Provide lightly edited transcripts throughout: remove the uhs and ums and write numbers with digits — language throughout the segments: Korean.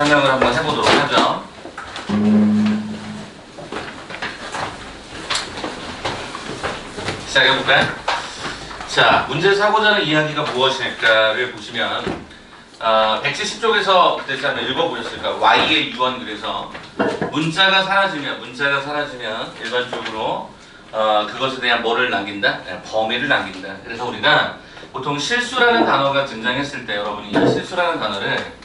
설명을 한번 해보도록 하죠. 시작해볼까요? 자, 문제 사고자 하는 이야기가 무엇일까를 보시면 170쪽에서 그때 한번 읽어보셨을까? Y의 유언. 그래서 문자가 사라지면 일반적으로 그것에 대한 뭐를 남긴다? 범위를 남긴다. 그래서 우리가 보통 실수라는 단어가 등장했을 때 여러분이 이 실수라는 단어를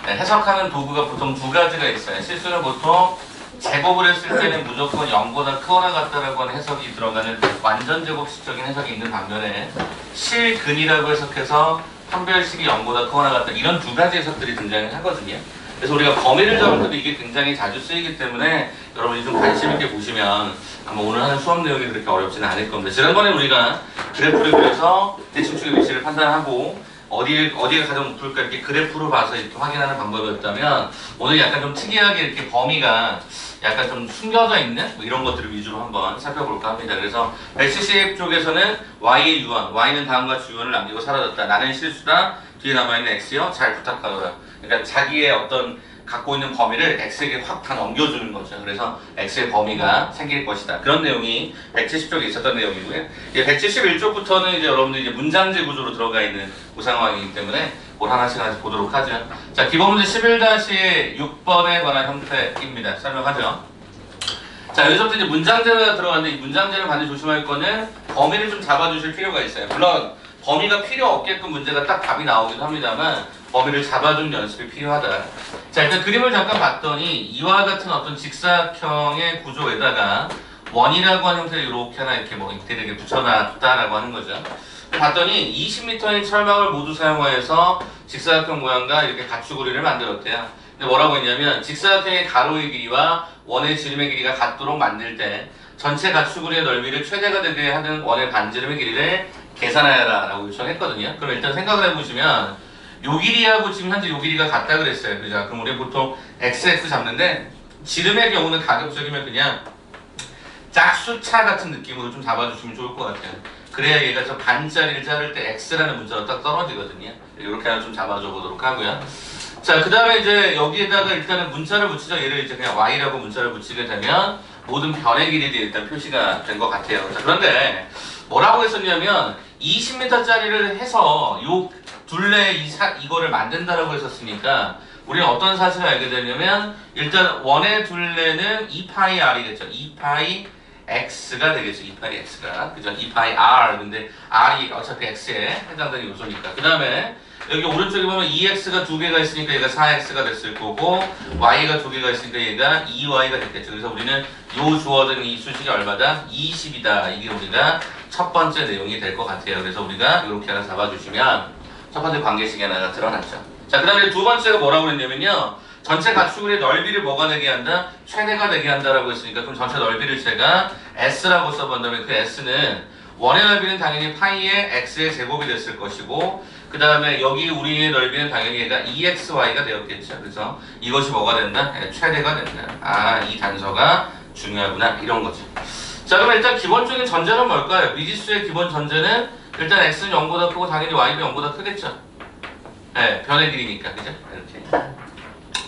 해석하는 도구가 보통 두 가지가 있어요. 실수는 보통 제곱을 했을 때는 무조건 0보다 크거나 같다라고 하는 해석이 들어가는 완전 제곱식적인 해석이 있는 반면에 실근이라고 해석해서 판별식이 0보다 크거나 같다, 이런 두 가지 해석들이 등장을 하거든요. 그래서 우리가 범위를 잡을 때도 이게 굉장히 자주 쓰이기 때문에 여러분이 좀 관심 있게 보시면 아마 오늘 하는 수업 내용이 그렇게 어렵지는 않을 겁니다. 지난번에 우리가 그래프를 그려서 대칭축의 위치를 판단하고 어디가 가장 높을까 이렇게 그래프로 봐서 이렇게 확인하는 방법이었다면, 오늘 약간 좀 특이하게 이렇게 범위가 약간 좀 숨겨져 있는 뭐 이런 것들을 위주로 한번 살펴볼까 합니다. 그래서 170쪽에서는 Y의 유언, Y는 다음과 같이 유언을 남기고 사라졌다. 나는 실수다. 뒤에 남아있는 X요. 잘 부탁하더라. 그러니까 자기의 어떤 갖고 있는 범위를 X에게 확 다 넘겨주는 거죠. 그래서 X의 범위가 생길 것이다. 그런 내용이 170쪽에 있었던 내용이고요. 171쪽부터는 이제 여러분들 이제 문장제 구조로 들어가 있는 그 상황이기 때문에 그걸 하나씩 보도록 하죠. 자, 기본 문제 11-6번에 관한 형태입니다. 설명하죠. 자, 여기서부터 이제 문장제가 들어가는데, 이 문장제를 반드시 조심할 거는 범위를 좀 잡아주실 필요가 있어요. 물론 범위가 필요 없게끔 문제가 딱 답이 나오기도 합니다만 범위를 잡아주는 연습이 필요하다. 자, 일단 그림을 잠깐 봤더니 이와 같은 어떤 직사각형의 구조에다가 원이라고 하는 형태를 이렇게 하나 이렇게 뭐 이렇게 붙여놨다라고 하는 거죠. 봤더니 20m인 철망을 모두 사용하여서 직사각형 모양과 이렇게 가축우리를 만들었대요. 근데 뭐라고 했냐면, 직사각형의 가로의 길이와 원의 지름의 길이가 같도록 만들 때 전체 가축우리의 넓이를 최대가 되게 하는 원의 반지름의 길이를 계산하여라 라고 요청했거든요. 그럼 일단 생각을 해보시면 요 길이하고 지금 현재 요 길이가 같다 그랬어요. 그죠? 그럼 우리 보통 XX 잡는데, 지름의 경우는 가급적이면 그냥 짝수차 같은 느낌으로 좀 잡아주시면 좋을 것 같아요. 그래야 얘가 저 반짜리를 자를 때 X라는 문자로 딱 떨어지거든요. 이렇게 하나 좀 잡아줘 보도록 하고요. 자, 그 다음에 이제 여기에다가 일단은 문자를 붙이죠. 얘를 이제 그냥 Y라고 문자를 붙이게 되면 모든 변의 길이들이 일단 표시가 된 것 같아요. 자, 그런데 뭐라고 했었냐면 20m짜리를 해서 요 둘레 이거를 만든다라고 했었으니까 우리는 어떤 사실을 알게 되냐면, 일단 원의 둘레는 2πr이겠죠. 2π x가 되겠죠. 2π x가. 그죠? 2π r. 근데 r이 어차피 x에 해당되는 요소니까. 그 다음에 여기 오른쪽에 보면 2x가 두 개가 있으니까 얘가 4x가 됐을 거고, y가 두 개가 있으니까 얘가 2y가 됐겠죠. 그래서 우리는 요 주어진 이 수식이 얼마다? 20이다. 이게 우리가 첫 번째 내용이 될 것 같아요. 그래서 우리가 이렇게 하나 잡아주시면 첫 번째 관계식이 하나가 드러났죠. 자, 그 다음에 두 번째가 뭐라고 했냐면요, 전체 가축의 넓이를 뭐가 되게 한다? 최대가 되게 한다라고 했으니까, 그럼 전체 넓이를 제가 S라고 써본다면 그 S는 원의 넓이는 당연히 파이의 X의 제곱이 됐을 것이고, 그 다음에 여기 우리의 넓이는 당연히 얘가 EXY가 되었겠죠. 그래서 이것이 뭐가 된다? 최대가 된다. 아, 이 단서가 중요하구나. 이런 거죠. 자, 그럼 일단 기본적인 전제는 뭘까요? 미지수의 기본 전제는 일단 X는 0보다 크고 당연히 Y도 0보다 크겠죠. 네, 변의 길이니까. 그죠? 이렇게.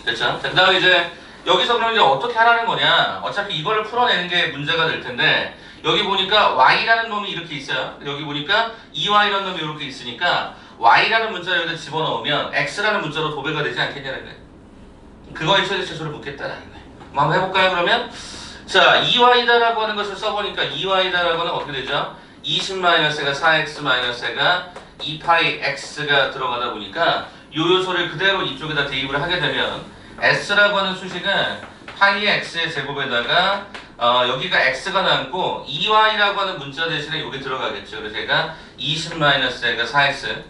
됐죠? 자, 그 다음에 이제 여기서 그럼 이제 어떻게 하라는 거냐? 어차피 이거를 풀어내는 게 문제가 될 텐데, 여기 보니까 Y라는 놈이 이렇게 있어요. 여기 보니까 2Y라는 놈이 이렇게 있으니까 Y라는 문자를 여기다 집어넣으면 X라는 문자로 도배가 되지 않겠냐는 거예요. 그거에 최대최소를 묻겠다라는 거예요. 한번 해볼까요, 그러면? 자, 2Y다라고 하는 것을 써보니까 2Y다라고 하는 어떻게 되죠? 20-가 4x-가 2πx가 들어가다 보니까 요 요소를 그대로 이쪽에다 대입을 하게 되면 S라고 하는 수식은 파이의 X의 제곱에다가 여기가 X가 남고 2Y라고 하는 문자 대신에 여기 들어가겠죠. 그래서 얘가 20-가 4x,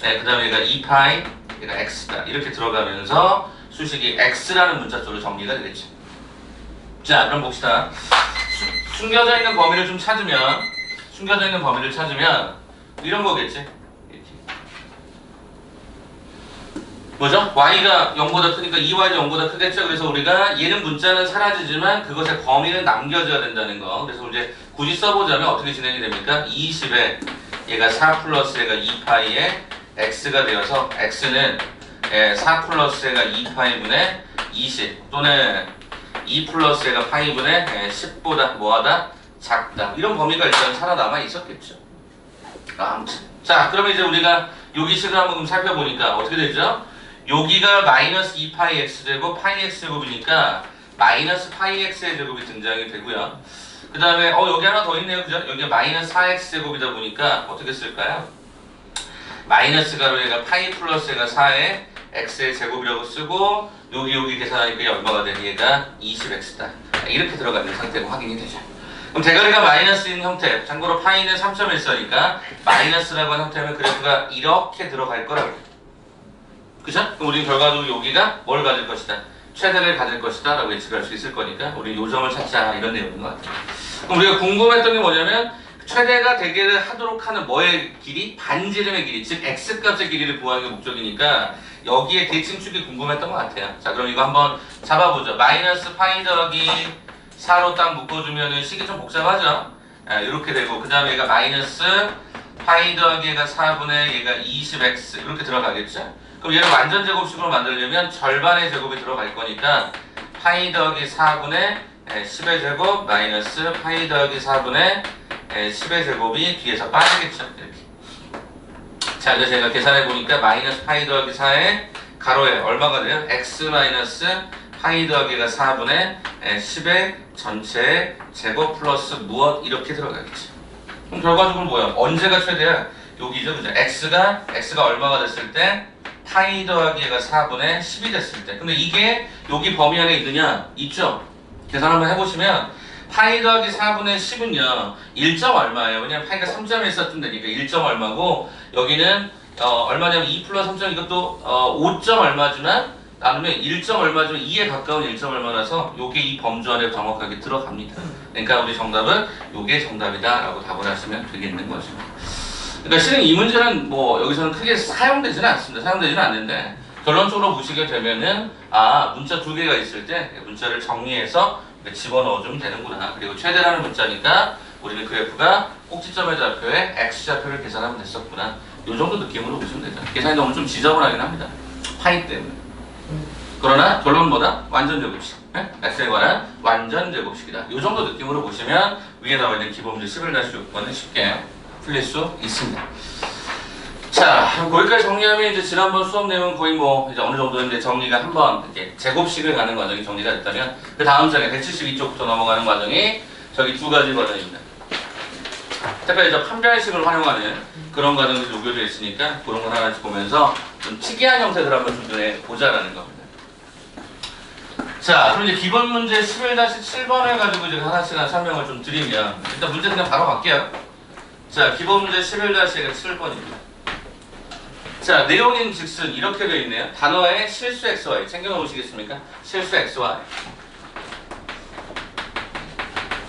네, 그 다음에 얘가 2π, 얘가 X다. 이렇게 들어가면서 수식이 X라는 문자 쪽으로 정리가 되겠죠. 자, 그럼 봅시다. 숨겨져 있는 범위를 좀 찾으면, 이런 거겠지. 이렇게. 뭐죠? Y가 0보다 크니까 2Y도 0보다 크겠죠. 그래서 우리가 얘는 문자는 사라지지만 그것의 범위는 남겨져야 된다는 거. 그래서 이제 굳이 써보자면 어떻게 진행이 됩니까? 20에 얘가 4 플러스 얘가 2파이에 x가 되어서 x는 4 플러스 해가 2파이분의 20 또는 2 플러스 해가 파이분의 10보다 뭐하다? 작다. 이런 범위가 일단 살아남아 있었겠죠. 아무튼. 자, 그러면 이제 우리가 여기식을 한번 살펴보니까 어떻게 되죠? 여기가 마이너스 2파이 x제곱 파이 x제곱이니까 마이너스 파이 x의 제곱이 등장이 되고요. 그 다음에 여기 하나 더 있네요. 그죠? 여기가 마이너스 4x제곱이다 보니까 어떻게 쓸까요? 마이너스 가로에가 파이 플러스가 4의 x의 제곱이라고 쓰고 여기 계산하니까 얼마가 되니? 얘가 20x다. 이렇게 들어가 있는 상태로 확인이 되죠. 그럼 대가리가 마이너스인 형태, 참고로 파이는 3.14니까 마이너스라고 하는 형태면 그래프가 이렇게 들어갈 거라고. 그죠? 그럼 우리는 결과적으로 여기가 뭘 가질 것이다? 최대를 가질 것이다 라고 예측할 수 있을 거니까 우리 요 점을 찾자 이런 내용인 것 같아요. 그럼 우리가 궁금했던 게 뭐냐면 최대가 되기를 하도록 하는 뭐의 길이? 반지름의 길이, 즉 x값의 길이를 구하는 게 목적이니까 여기에 대칭축이 궁금했던 것 같아요. 자, 그럼 이거 한번 잡아보죠. 마이너스 파이 더하기 4로 딱 묶어주면은 식이 좀 복잡하죠? 이렇게 되고 그 다음에 얘가 마이너스 파이 더하기 얘가 4분의 얘가 20x 이렇게 들어가겠죠? 그럼 얘를 완전 제곱식으로 만들려면 절반의 제곱이 들어갈 거니까 파이 더하기 4분의 10의 제곱 마이너스 파이 더하기 4분의 10의 제곱이 뒤에서 빠지겠죠. 이렇게. 자, 그래서 제가 계산해 보니까 마이너스 파이 더하기 4의 가로에 얼마가 돼요? x 마이너스 파이 더하기가 4분의 10의 전체 제곱 플러스 무엇 이렇게 들어가겠죠. 그럼 결과적으로 뭐야? 언제가 최대야? 여기죠, 그죠? x가 얼마가 됐을 때 파이 더하기가 4분의 10이 됐을 때. 근데 이게 여기 범위 안에 있느냐? 있죠. 계산 한번 해보시면 파이 더하기 4분의 10은요 1점 얼마예요? 왜냐면 파이가 3.14쯤 되니까 1점 얼마고 여기는 얼마냐면 2 플러스 3점 이것도 5점 얼마지만 나누면 1점 얼마지만 2에 가까운 1점 얼마라서 요게 이 범주 안에 정확하게 들어갑니다. 그러니까 우리 정답은 요게 정답이다 라고 답을 하시면 되겠는 거죠. 그러니까 실은 이 문제는 뭐 여기서는 크게 사용되지는 않습니다. 사용되지는 않는데 결론적으로 보시게 되면은 문자 두 개가 있을 때 문자를 정리해서 집어넣어주면 되는구나. 그리고 최대라는 문자니까 우리는 그래프가 꼭지점의 좌표에 x좌표를 계산하면 됐었구나. 이 정도 느낌으로 보시면 되죠. 계산이 너무 좀 지저분하긴 합니다. 파이 때문에. 그러나 결론은 뭐다? 완전 제곱식. x에 관한 완전 제곱식이다. 이 정도 느낌으로 보시면 위에 나와 있는 기본문제 11-6번은 쉽게 풀릴 수 있습니다. 자, 거기까지 정리하면 이제 지난번 수업 내용은 거의 뭐 이제 어느 정도 이제 정리가 한번 이렇게 제곱식을 가는 과정이 정리가 됐다면 그 다음 장에 172쪽부터 넘어가는 과정이 저기 두 가지 과정입니다. 특별히 저 판별식을 활용하는 그런 과정이 녹여져 있으니까 그런 걸 하나씩 보면서 좀 특이한 형태들 한번 좀 눈에 보자라는 겁니다. 자, 그럼 이제 기본 문제 11-7번을 가지고 이제 하나씩 설명을 좀 드리면 일단 문제 그냥 바로 갈게요. 자, 기본 문제 11-7번입니다. 자, 내용인 즉슨 이렇게 되어 있네요. 단어에 실수 xy 챙겨 놓으시겠습니까? 실수 xy.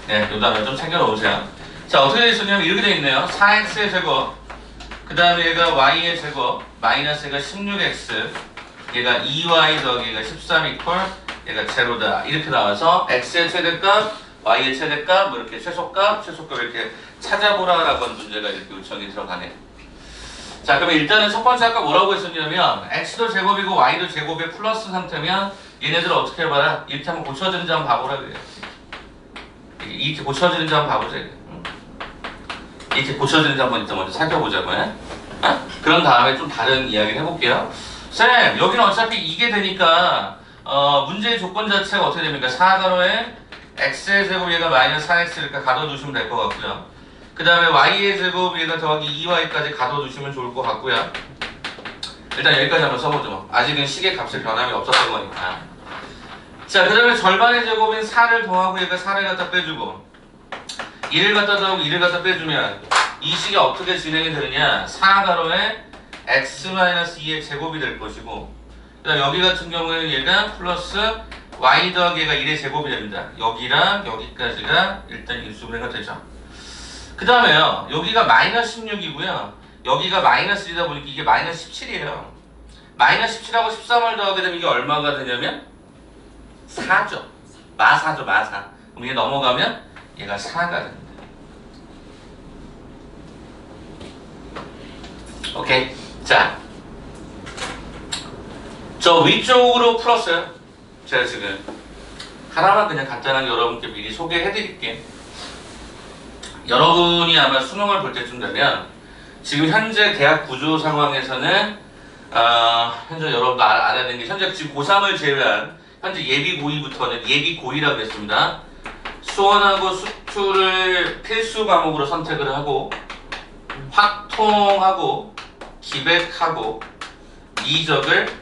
네, 이 단어 좀 챙겨 놓으세요. 자, 어떻게 되어 있었냐면 이렇게 되어 있네요. 4x의 제곱, 그 다음에 얘가 y의 제곱, 마이너스 얘가 16x, 얘가 2y 더하기 얘가 13 이퀄, 얘가 제로다. 이렇게 나와서 x의 최대값, y의 최대값, 뭐 이렇게 최소값 이렇게 찾아보라라고 하는 문제가 이렇게 요청이 들어가네요. 자, 그러면 일단은 첫 번째 아까 뭐라고 했었냐면 x도 제곱이고 y도 제곱의 플러스 상태면 얘네들 어떻게 해봐라? 이렇게 한번 고쳐지는지 한번 봐보라 그래요. 이렇게 고쳐지는지 한번 봐보자. 이렇게 고쳐지는지 한번 일단 먼저 살펴보자고요. 그런 다음에 좀 다른 이야기를 해볼게요. 쌤, 여기는 어차피 이게 되니까 문제의 조건 자체가 어떻게 됩니까? 4가로에 x의 제곱 얘가 마이너스 4x 이렇게 가둬두시면 될 것 같고요. 그 다음에 y의 제곱 얘가 더하기 2y까지 가둬두시면 좋을 것 같고요. 일단 여기까지 한번 써보죠. 아직은 식의 값에 변함이 없었던 거니까. 자, 그 다음에 절반의 제곱인 4를 더하고 얘가 4를 갖다 빼주고 1을 갖다 더하고 2를 갖다 빼주면 이 식이 어떻게 진행이 되느냐? 4가로에 x-2의 제곱이 될 것이고 그 다음 여기 같은 경우에는 얘가 플러스 y 더하기 얘가 1의 제곱이 됩니다. 여기랑 여기까지가 일단 일수분해가 되죠. 그 다음에요, 여기가 마이너스 16이고요. 여기가 마이너스 1이다 보니까 이게 마이너스 17이에요. 마이너스 17하고 13을 더하게 되면 이게 얼마가 되냐면 4죠. 마4죠, 마4. 그럼 이게 넘어가면 얘가 4가 됩니다. 오케이. 자, 저 위쪽으로 풀었어요. 제가 지금 하나만 그냥 간단하게 여러분께 미리 소개해드릴게요. 여러분이 아마 수능을 볼 때쯤 되면 지금 현재 대학 구조 상황에서는 현재 여러분도 알아야 되는 게 현재 지금 고3을 제외한 현재 예비 고2부터는 예비 고2라고 했습니다. 수원하고 수투를 필수 과목으로 선택을 하고 확통하고 기백하고 미적을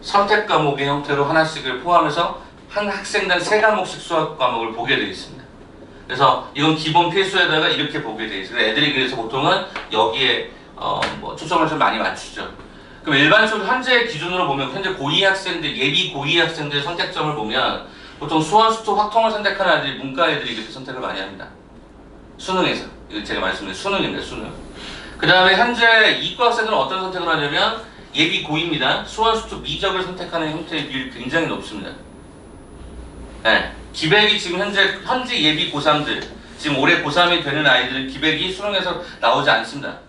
선택 과목의 형태로 하나씩을 포함해서 한 학생당 3과목씩 수학 과목을 보게 되어 있습니다. 그래서 이건 기본 필수에다가 이렇게 보게 되어 있어요. 애들이 그래서 보통은 여기에 초점을 좀 많이 맞추죠. 그럼 일반적으로 현재 기준으로 보면 현재 고2 학생들, 예비 고2 학생들의 선택점을 보면 보통 수원, 수투, 확통을 선택하는 아이들이 문과 애들이 이렇게 선택을 많이 합니다. 수능에서. 이거 제가 말씀드린 수능입니다. 수능. 그 다음에 현재 이과 학생들은 어떤 선택을 하냐면 예비 고2입니다. 수원, 수투, 미적을 선택하는 형태의 비율이 굉장히 높습니다. 네. 기백이 지금 현재 예비 고3들, 지금 올해 고3이 되는 아이들은 기백이 수능에서 나오지 않습니다.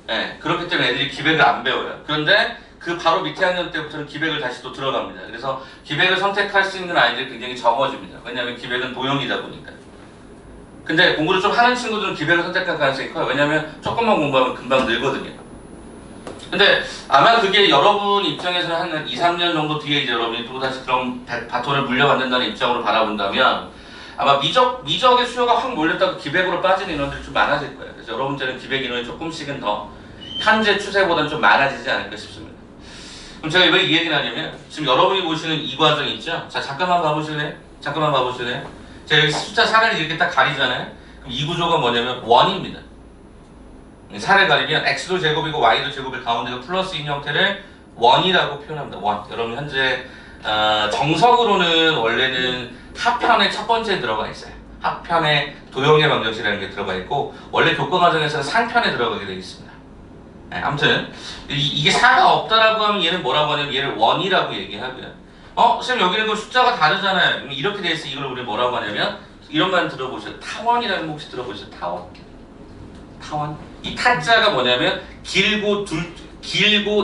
네. 그렇기 때문에 애들이 기백을 안 배워요. 그런데 그 바로 밑에 학년 때부터는 기백을 다시 또 들어갑니다. 그래서 기백을 선택할 수 있는 아이들이 굉장히 적어집니다. 왜냐하면 기백은 도형이다 보니까. 근데 공부를 좀 하는 친구들은 기백을 선택할 가능성이 커요. 왜냐하면 조금만 공부하면 금방 늘거든요. 근데 아마 그게 여러분 입장에서는 한 2, 3년 정도 뒤에 이제 여러분이 또 다시 그런 바톤을 물려받는다는 입장으로 바라본다면 아마 미적의 수요가 확 몰렸다고 기백으로 빠지는 인원들이 좀 많아질 거예요. 그래서 여러분들은 기백 인원이 조금씩은 더 현재 추세보다는 좀 많아지지 않을까 싶습니다. 그럼 제가 왜 이 얘기를 하냐면 지금 여러분이 보시는 이 과정 있죠? 자, 잠깐만 봐보실래요? 제가 여기 숫자 사례를 이렇게 딱 가리잖아요? 그럼 이 구조가 뭐냐면 원입니다. 사례 가리면 x도 제곱이고 y도 제곱의 가운데가 플러스인 형태를 원이라고 표현합니다. 원. 여러분 현재 정석으로는 원래는 하편의 첫 번째에 들어가 있어요. 하편에 도형의 방정식이라는 게 들어가 있고 원래 교과 과정에서는 상편에 들어가게 되어 있습니다. 네, 아무튼 이게 4가 없다라고 하면 얘는 뭐라고 하냐면 얘를 원이라고 얘기하고요. 선생님 여기는 그 숫자가 다르잖아요. 이렇게 돼 있어 이걸 우리 뭐라고 하냐면 이런 말 들어보셨어요? 타원이라는 거 혹시 들어보셨어요? 타원. 이 타자가 뭐냐면 길고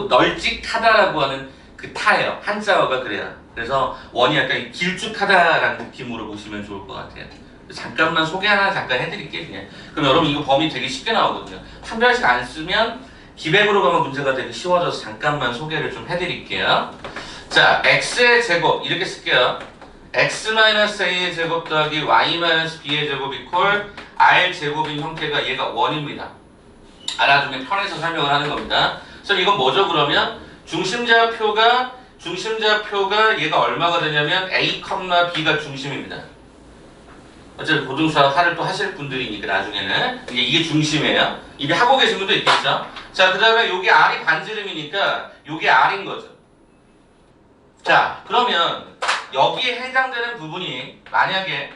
널찍하다라고 하는 그 타예요. 한자어가 그래요. 그래서 원이 약간 길쭉하다라는 느낌으로 보시면 좋을 것 같아요. 잠깐만 소개 하나 잠깐 해드릴게요. 그냥. 그럼 여러분 이거 범위 되게 쉽게 나오거든요. 판별식 안 쓰면 기백으로 가면 문제가 되게 쉬워져서 잠깐만 소개를 좀 해드릴게요. 자, x의 제곱 이렇게 쓸게요. x-a의 제곱 더하기 y-b의 제곱 이퀄 r 제곱인 형태가 얘가 원입니다. 알아두면 편해서 설명을 하는 겁니다. 그래서 이건 뭐죠 그러면? 중심좌표가 얘가 얼마가 되냐면 a, b가 중심입니다. 어차피 고등수학 하를 또 하실 분들이니까 나중에는 이게 중심이에요. 이게 하고 계신 분도 있겠죠. 자, 그 다음에 여기 r이 반지름이니까 여기 r인 거죠. 자, 그러면 여기에 해당되는 부분이 만약에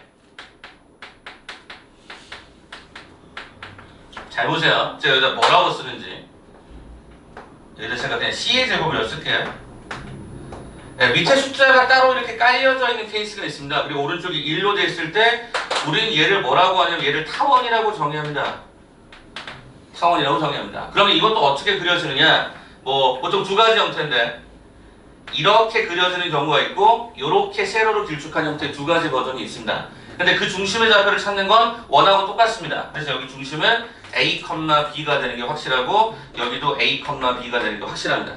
잘 보세요. 제가 여기다 뭐라고 쓰는지. 여기다 제가 그냥 C의 제곱이라고 쓸게요. 네, 밑에 숫자가 따로 이렇게 깔려져 있는 케이스가 있습니다. 그리고 오른쪽이 1로 돼 있을 때 우리는 얘를 뭐라고 하냐면 얘를 타원이라고 정의합니다. 그러면 이것도 어떻게 그려지느냐? 보통 두 가지 형태인데 이렇게 그려지는 경우가 있고 이렇게 세로로 길쭉한 형태의 두 가지 버전이 있습니다. 근데 그 중심의 좌표를 찾는 건 원하고 똑같습니다. 그래서 여기 중심은 a, b가 되는 게 확실하고 여기도 a, b가 되는 게 확실합니다.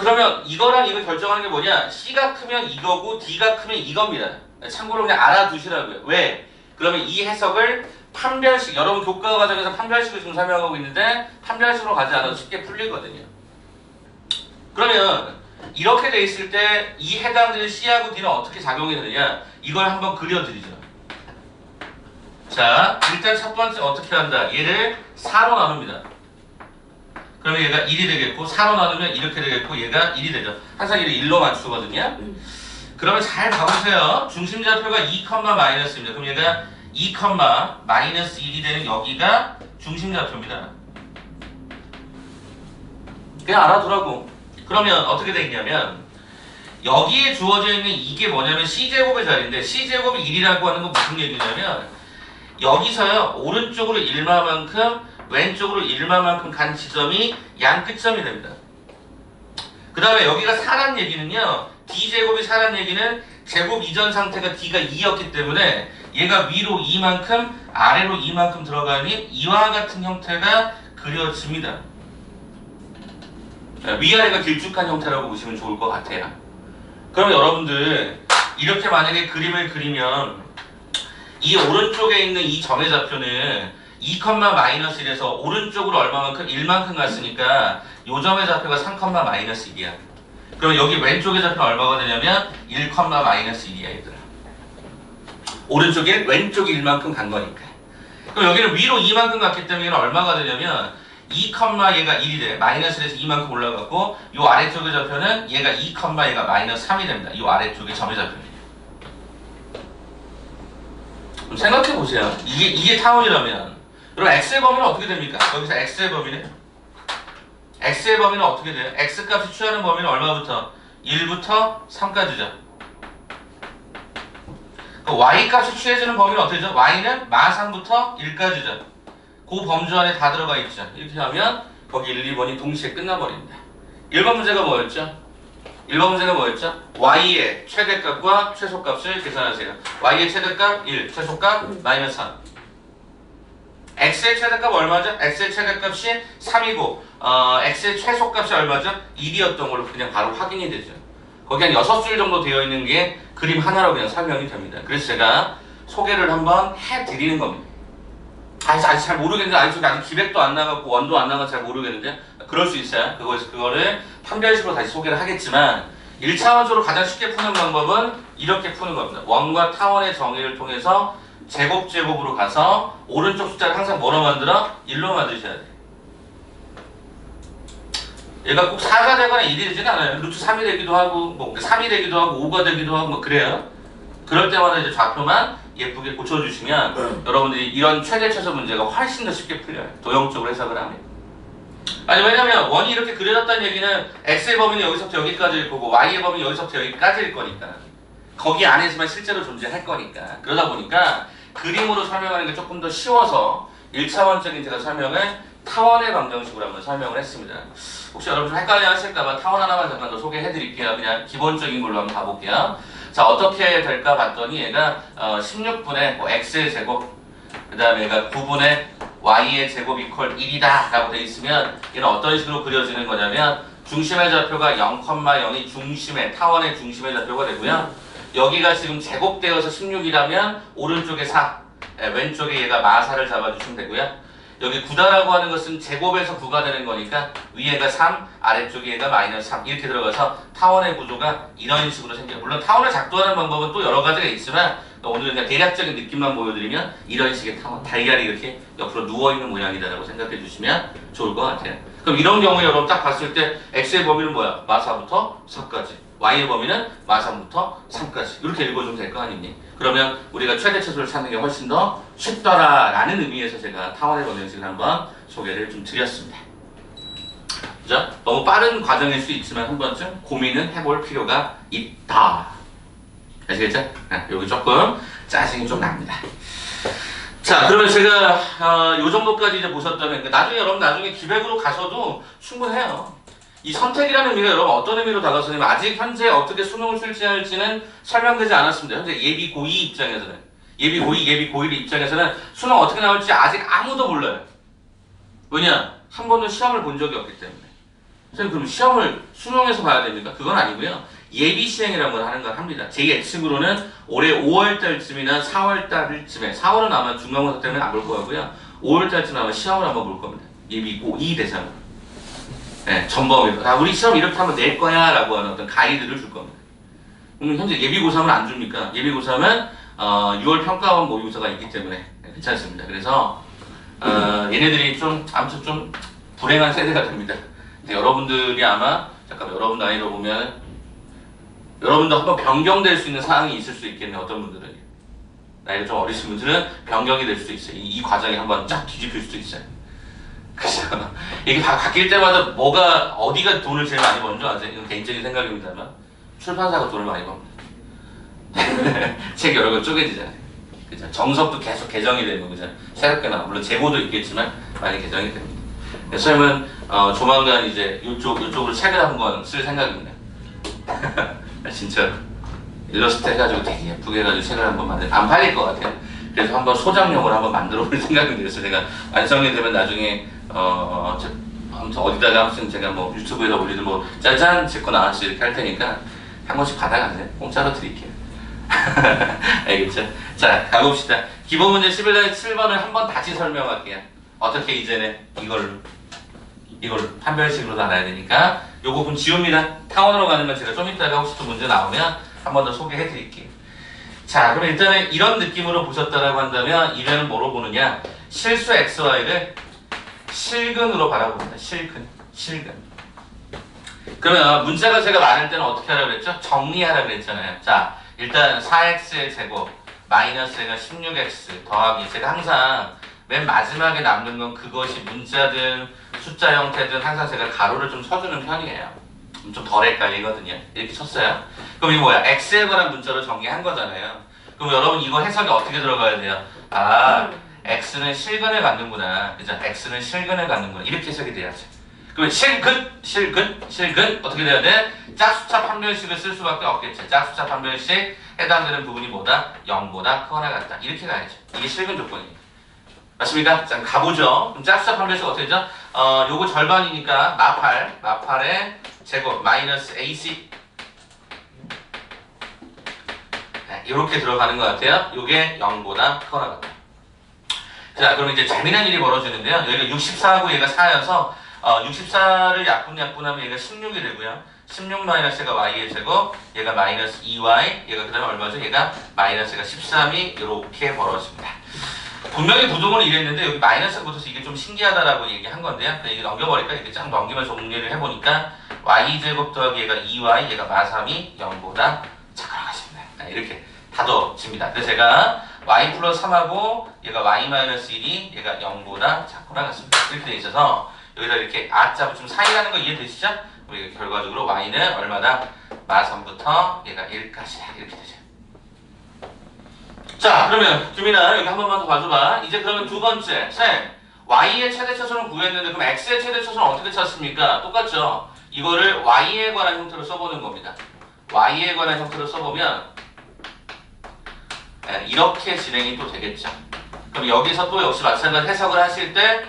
그러면 이거랑 이거 결정하는 게 뭐냐? C가 크면 이거고 D가 크면 이겁니다. 참고로 그냥 알아두시라고요. 왜? 그러면 이 해석을 판별식, 여러분 교과 과정에서 판별식을 지금 설명하고 있는데 판별식으로 가지 않아도 쉽게 풀리거든요. 그러면 이렇게 돼 있을 때 이 해당되는 C하고 D는 어떻게 작용이 되느냐? 이걸 한번 그려드리죠. 자, 일단 첫 번째 어떻게 한다? 얘를 4로 나눕니다. 그러면 얘가 1이 되겠고 4로 나누면 이렇게 되겠고 얘가 1이 되죠. 항상 얘를 1로 맞추거든요. 그러면 잘 봐보세요. 중심좌표가 2, 마이너스입니다. 그럼 얘가 2, 마이너스 1이 되는 여기가 중심좌표입니다. 그냥 알아두라고. 그러면 어떻게 되겠냐면 여기에 주어져 있는 이게 뭐냐면 C제곱의 자리인데 C제곱이 1이라고 하는 건 무슨 얘기냐면 여기서요 오른쪽으로 1마만큼 왼쪽으로 1마만큼 간 지점이 양 끝점이 됩니다. 그 다음에 여기가 4란 얘기는요. D제곱이 4란 얘기는 제곱 이전 상태가 D가 2였기 때문에 얘가 위로 2만큼 아래로 2만큼 들어가니 이와 같은 형태가 그려집니다. 위아래가 길쭉한 형태라고 보시면 좋을 것 같아요. 그럼 여러분들 이렇게 만약에 그림을 그리면 이 오른쪽에 있는 이 점의 좌표는 2,-1에서 오른쪽으로 얼마만큼? 1만큼 갔으니까 이 점의 좌표가 3,-1이야. 그럼 여기 왼쪽의 좌표는 얼마가 되냐면 1,-1이야 얘들아. 오른쪽에 왼쪽이 1만큼 간 거니까. 그럼 여기는 위로 2만큼 갔기 때문에 얼마가 되냐면 2, 얘가 1이 돼. 마이너스 1에서 2만큼 올라갔고 이 아래쪽의 좌표는 얘가 2, 얘가 마이너스 3이 됩니다. 이 아래쪽의 점의 좌표는. 그럼 생각해 보세요. 이게 타원이라면 여러분 x의 범위는 어떻게 됩니까? 여기서 x의 범위는? x의 범위는 어떻게 돼요? x값이 취하는 범위는 얼마부터? 1부터 3까지죠. y값이 취해지는 범위는 어떻게 되죠? y는 마3부터 1까지죠. 그 범주 안에 다 들어가 있죠. 이렇게 하면 거기 1, 2번이 동시에 끝나버립니다. 1번 문제가 뭐였죠? 1번 문제가 뭐였죠? y의 최대값과 최소값을 계산하세요. y의 최대값 1, 최소값 마이너스 3. x의 최대값 얼마죠? x의 최대값이 3이고 x의 최소값이 얼마죠? 1이었던 걸로 그냥 바로 확인이 되죠. 거기 한 6줄 정도 되어 있는 게 그림 하나로 그냥 설명이 됩니다. 그래서 제가 소개를 한번 해드리는 겁니다. 아직 잘 모르겠는데 아직 기백도 안 나갔고 원도 안 나가서 잘 모르겠는데 그럴 수 있어요. 그거를 판별식으로 다시 소개를 하겠지만 1차원적으로 가장 쉽게 푸는 방법은 이렇게 푸는 겁니다. 원과 타원의 정의를 통해서 제곱으로 가서 오른쪽 숫자를 항상 뭐로 만들어? 1로 만드셔야 돼요. 얘가 꼭 4가 되거나 1이 되진 않아요. 루트 3이 되기도 하고 뭐 3이 되기도 하고 5가 되기도 하고 뭐 그래요. 그럴 때마다 이제 좌표만 예쁘게 고쳐주시면 여러분들이 이런 최대 최소 문제가 훨씬 더 쉽게 풀려요. 도형적으로 해석을 하면. 아니 왜냐면 원이 이렇게 그려졌다는 얘기는 x의 범위는 여기서부터 여기까지일 거고 y의 범위는 여기서부터 여기까지일 거니까 거기 안에서만 실제로 존재할 거니까 그러다 보니까 그림으로 설명하는 게 조금 더 쉬워서 1차원적인 제가 설명을 타원의 방정식으로 한번 설명을 했습니다. 혹시 여러분 좀 헷갈려 하실까봐 타원 하나만 잠깐 더 소개해 드릴게요. 그냥 기본적인 걸로 한번 가볼게요. 자 어떻게 될까 봤더니 얘가 16분의 뭐 x의 제곱 그 다음에 얘가 9분의 y의 제곱 이퀄 1이다 라고 돼 있으면 얘는 어떤 식으로 그려지는 거냐면 중심의 좌표가 0,0이 중심의 타원의 중심의 좌표가 되고요. 여기가 지금 제곱되어서 16이라면 오른쪽에 4 왼쪽에 얘가 마4를 잡아주시면 되고요. 여기 9다라고 하는 것은 제곱에서 9가 되는 거니까 위에가 3, 아래쪽에 얘가 마이너스 3 이렇게 들어가서 타원의 구조가 이런 식으로 생겨요. 물론 타원을 작동하는 방법은 또 여러 가지가 있지만 오늘은 그냥 대략적인 느낌만 보여드리면 이런 식의 타원, 달걀이 이렇게 옆으로 누워있는 모양이다라고 생각해 주시면 좋을 것 같아요. 그럼 이런 경우에 여러분 딱 봤을 때 x의 범위는 뭐야? 마4부터 4까지 y의 범위는 마3부터 3까지 이렇게 읽어주면 될 거 아닙니까? 그러면 우리가 최대 최소를 찾는 게 훨씬 더 쉽더라라는 의미에서 제가 타원의 방정식을 한번 소개를 좀 드렸습니다. 그죠? 너무 빠른 과정일 수 있지만 한 번쯤 고민은 해볼 필요가 있다. 아시겠죠? 여기 조금 짜증이 좀 납니다. 자, 그러면 제가 요 정도까지 이제 보셨다면 나중에 여러분 나중에 기백으로 가셔도 충분해요. 이 선택이라는 의미가 여러분 어떤 의미로 다가서냐면 아직 현재 어떻게 수능을 출제할지는 설명되지 않았습니다. 현재 예비 고2 입장에서는 예비 고2, 예비 고1 입장에서는 수능 어떻게 나올지 아직 아무도 몰라요. 왜냐? 한 번도 시험을 본 적이 없기 때문에. 선생님 그럼 시험을 수능에서 봐야 됩니까? 그건 아니고요. 예비 시행이라는 걸 하는 걸 합니다. 제 예측으로는 올해 5월달쯤이나 4월달쯤에 4월은 아마 중간고사 때문에 안 볼 거고요. 5월달쯤에 아마 시험을 한번 볼 겁니다. 예비 고2 대상으로. 네, 전범위로. 우리 시험 이렇게 하면 낼 거야 라고 하는 어떤 가이드를 줄 겁니다. 현재 예비 고3은 안 줍니까? 예비 고3은 6월 평가원 모의고사가 있기 때문에 괜찮습니다. 그래서 얘네들이 좀 아무튼 좀 불행한 세대가 됩니다. 근데 여러분들이 아마 잠깐 여러분 나이로 보면 여러분도 한번 변경될 수 있는 상황이 있을 수 있겠네요. 어떤 분들은 나이가 좀 어리신 분들은 변경이 될 수도 있어요. 이 과정이 한번 쫙 뒤집힐 수도 있어요. 그죠? 이게 다 바뀔 때마다 어디가 돈을 제일 많이 버는 줄 아세요? 이건 개인적인 생각입니다만 출판사가 돈을 많이 법니다. 책 여러 권 쪼개지잖아요. 그죠? 정석도 계속 개정이 되고, 그죠? 새롭게 나와. 물론 재고도 있겠지만 많이 개정이 됩니다. 그래서 선생님은 조만간 이제 이쪽으로 책을 한 권 쓸 생각입니다. 진짜 일러스트 해가지고 되게 예쁘게 해가지고 책을 한 번 만들. 안 팔릴 것 같아요. 그래서 한번 소장용으로 한번 만들어볼 생각인데, 그래서 제가 완성이 되면 나중에 아무튼 어디다가 아무튼 제가 뭐 유튜브에다 올리든 뭐 짜잔 제 거 나왔어 이렇게 할 테니까 한 번씩 받아가세요. 공짜로 드릴게요. 알겠죠? 자, 가봅시다. 기본 문제 11-7번을 한번 다시 설명할게요. 어떻게 이제는 이걸 판별식으로 알아야 되니까 요거 그럼 지웁니다. 타원으로 가는 건 제가 좀 이따가 혹시 또 문제 나오면 한 번 더 소개해 드릴게요. 자, 그럼 일단은 이런 느낌으로 보셨다라고 한다면 이래는 뭐로 보느냐? 실수 xy를 실근으로 바라봅니다. 실근. 그러면 문자가 제가 많을 때는 어떻게 하라고 그랬죠? 정리하라고 그랬잖아요. 자, 일단 4x의 제곱 마이너스 가 16x 더하기, 제가 항상 맨 마지막에 남는 건 그것이 문자든 숫자 형태든 항상 제가 가로를 좀 쳐주는 편이에요. 좀 덜 헷갈리거든요. 이렇게 쳤어요. 그럼 이거 뭐야? x에 관한 문자로 정리한 거잖아요. 그럼 여러분 이거 해석이 어떻게 들어가야 돼요? 아, x는 실근을 갖는구나. 그죠? x는 실근을 갖는구나. 이렇게 해석이 돼야죠. 그러면 실근 어떻게 돼야 돼? 짝수차 판별식을 쓸 수밖에 없겠죠. 짝수차 판별식 해당되는 부분이 뭐다? 0보다 크거나 같다. 이렇게 가야죠. 이게 실근 조건이에요. 맞습니까? 자, 가보죠. 그럼 짝수차 판별식 어떻게 되죠? 요거 절반이니까 마팔의 제곱 마이너스 AC 이렇게 들어가는 것 같아요. 요게 0보다 크거나 같다. 자, 그럼 이제 재미난 일이 벌어지는데요. 여기가 64하고 얘가 4여서 64를 약분하면 얘가 16이 되고요. 16 마이너스가 y의 제곱, 얘가 마이너스 2y, 얘가 그 다음에 얼마죠? 얘가 마이너스가 13이 이렇게 벌어집니다. 분명히 부동은 이랬는데 여기 마이너스가 붙어서 이게 좀 신기하다라고 얘기한 건데요. 그냥 이게 넘겨버릴까? 이렇게 쫙 넘기면서 정리를 해보니까 y제곱 더하기 얘가 2y, 얘가 마3이 0보다 작거나 같습니다. 이렇게 다뤄집니다. 그래서 제가 y 플러스 3하고 얘가 y 마이너스 1이 얘가 0보다 작거나 같습니다. 이렇게 돼 있어서 여기다 이렇게 아자 붙이면 사이라는 거 이해되시죠? 우리 결과적으로 y는 얼마다? 마3부터 얘가 1까지 이렇게 되죠. 자, 그러면 규민아 여기 한 번만 더 봐줘봐. 이제 그러면 두 번째, 쌤 y의 최대차수는 구했는데 그럼 x의 최대차수는 어떻게 찾습니까? 똑같죠? 이거를 y에 관한 형태로 써보는 겁니다. y에 관한 형태로 써보면 이렇게 진행이 또 되겠죠. 그럼 여기서 또 역시 마찬가지 해석을 하실 때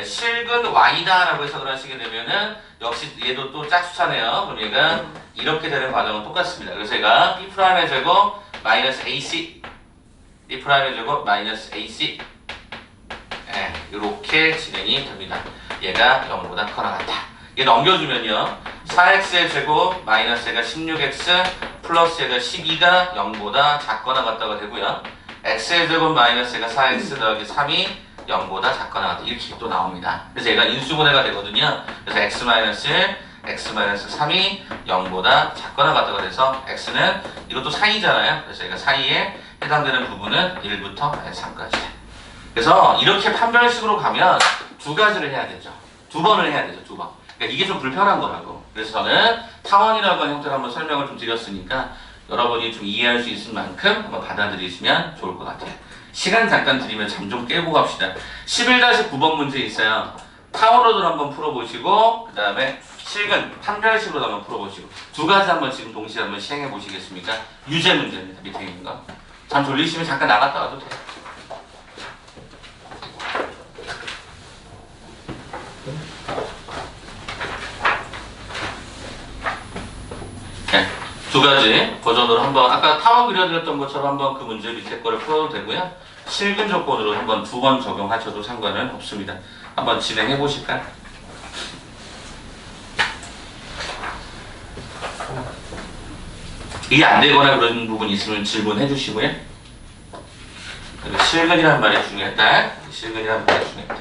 실근 y다 라고 해석을 하시게 되면은 역시 얘도 또 짝수차네요. 그럼 얘가 이렇게 되는 과정은 똑같습니다. 그래서 얘가 b'의 제곱 마이너스 ac b'의 제곱 마이너스 ac 이렇게 진행이 됩니다. 얘가 0보다 크거나 같다. 얘 넘겨주면요 4x의 제곱 마이너스 얘가 16x 플러스 얘가 12가 0보다 작거나 같다가 되고요. x의 제곱 마이너스 얘가 4x 더하기 3이 0보다 작거나 같다. 이렇게 또 나옵니다. 그래서 얘가 인수분해가 되거든요. 그래서 x 마이너스 1, x 마이너스 3이 0보다 작거나 같다가 돼서 x는 이것도 사이잖아요. 그래서 얘가 사이에 해당되는 부분은 1부터 3까지. 그래서 이렇게 판별식으로 가면 두 가지를 해야 되죠. 두 번을 해야 되죠. 두 번. 그러니까 이게 좀 불편한 거라고. 그래서 저는 타원이라고 하는 형태로 한번 설명을 좀 드렸으니까 여러분이 좀 이해할 수 있을 만큼 한번 받아들이시면 좋을 것 같아요. 시간 잠깐 드리면 잠 좀 깨고 갑시다. 11-9번 문제 있어요. 타원으로도 한번 풀어보시고 그 다음에 실근 판별식으로도 한번 풀어보시고 두 가지 한번 지금 동시에 한번 시행해 보시겠습니까? 유제 문제입니다. 밑에 있는 거. 잠 졸리시면 잠깐 나갔다 와도 돼요. 네, 두 가지 버전으로 한번 아까 타원 그려드렸던 것처럼 한번 그 문제 밑에 거를 풀어도 되고요. 실근 조건으로 한번 두 번 적용하셔도 상관은 없습니다. 한번 진행해 보실까요? 이게 안 되거나 그런 부분이 있으면 질문해 주시고요. 실근이라는 말이 중요했다. 실근이라는 말이 중요했다.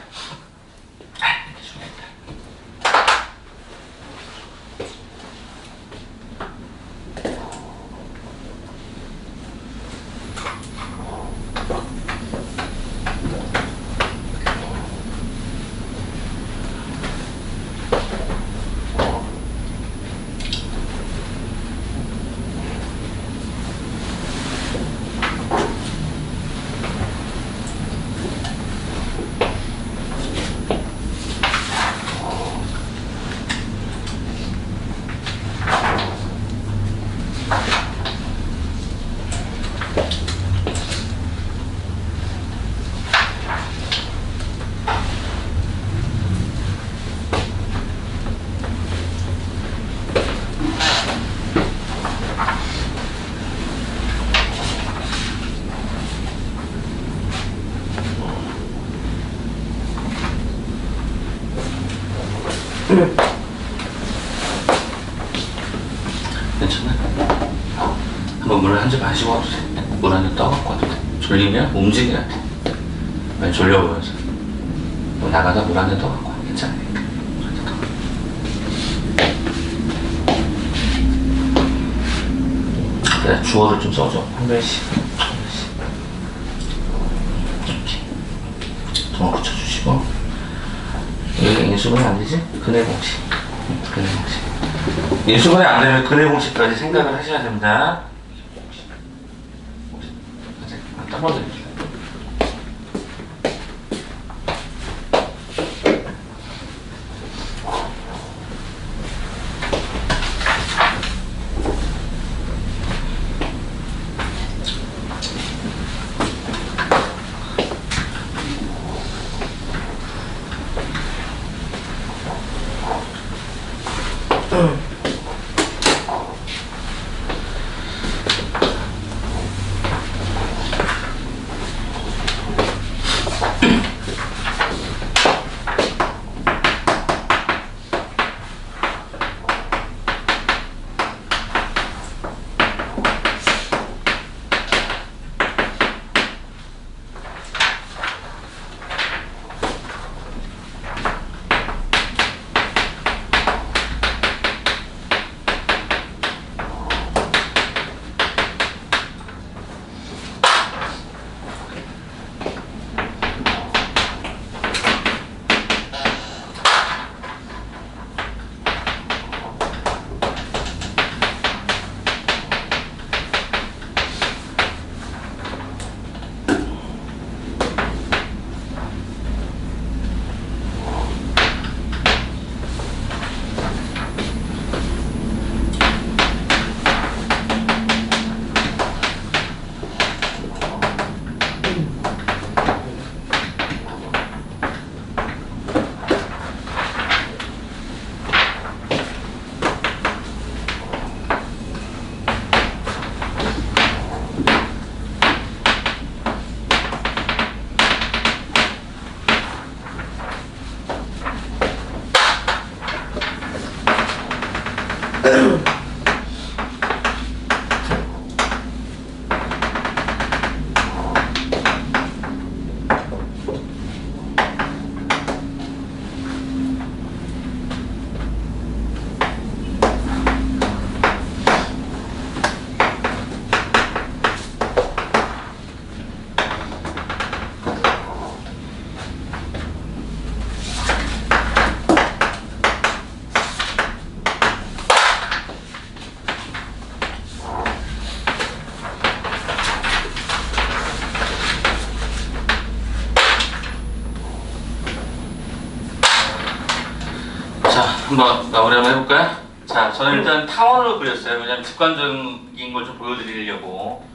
괜찮나? 한번 물을 한 잔 마시고 와도 돼. 물 한 잔 떠갖고 와도 돼. 졸리면 움직여야 돼. 많이 졸려 보여서. 뭐 나가다 물 한 잔 떠갖고 와. 괜찮으니까. 물 한 잔 떠갖고. 그래, 주어를 좀 써줘. 한 별씩. 이렇게. 동을 붙여주시고. 여기 인수분해 안 되지? 근해 공식. 근해 공식. 인수분해 안 되면 근해 공식까지 생각을 하셔야 됩니다. 안 떨어져요. 한번 마무리 한번 해볼까요? 자, 저는 일단 타원으로 그렸어요. 왜냐면 직관적인 걸 좀 보여드리려고.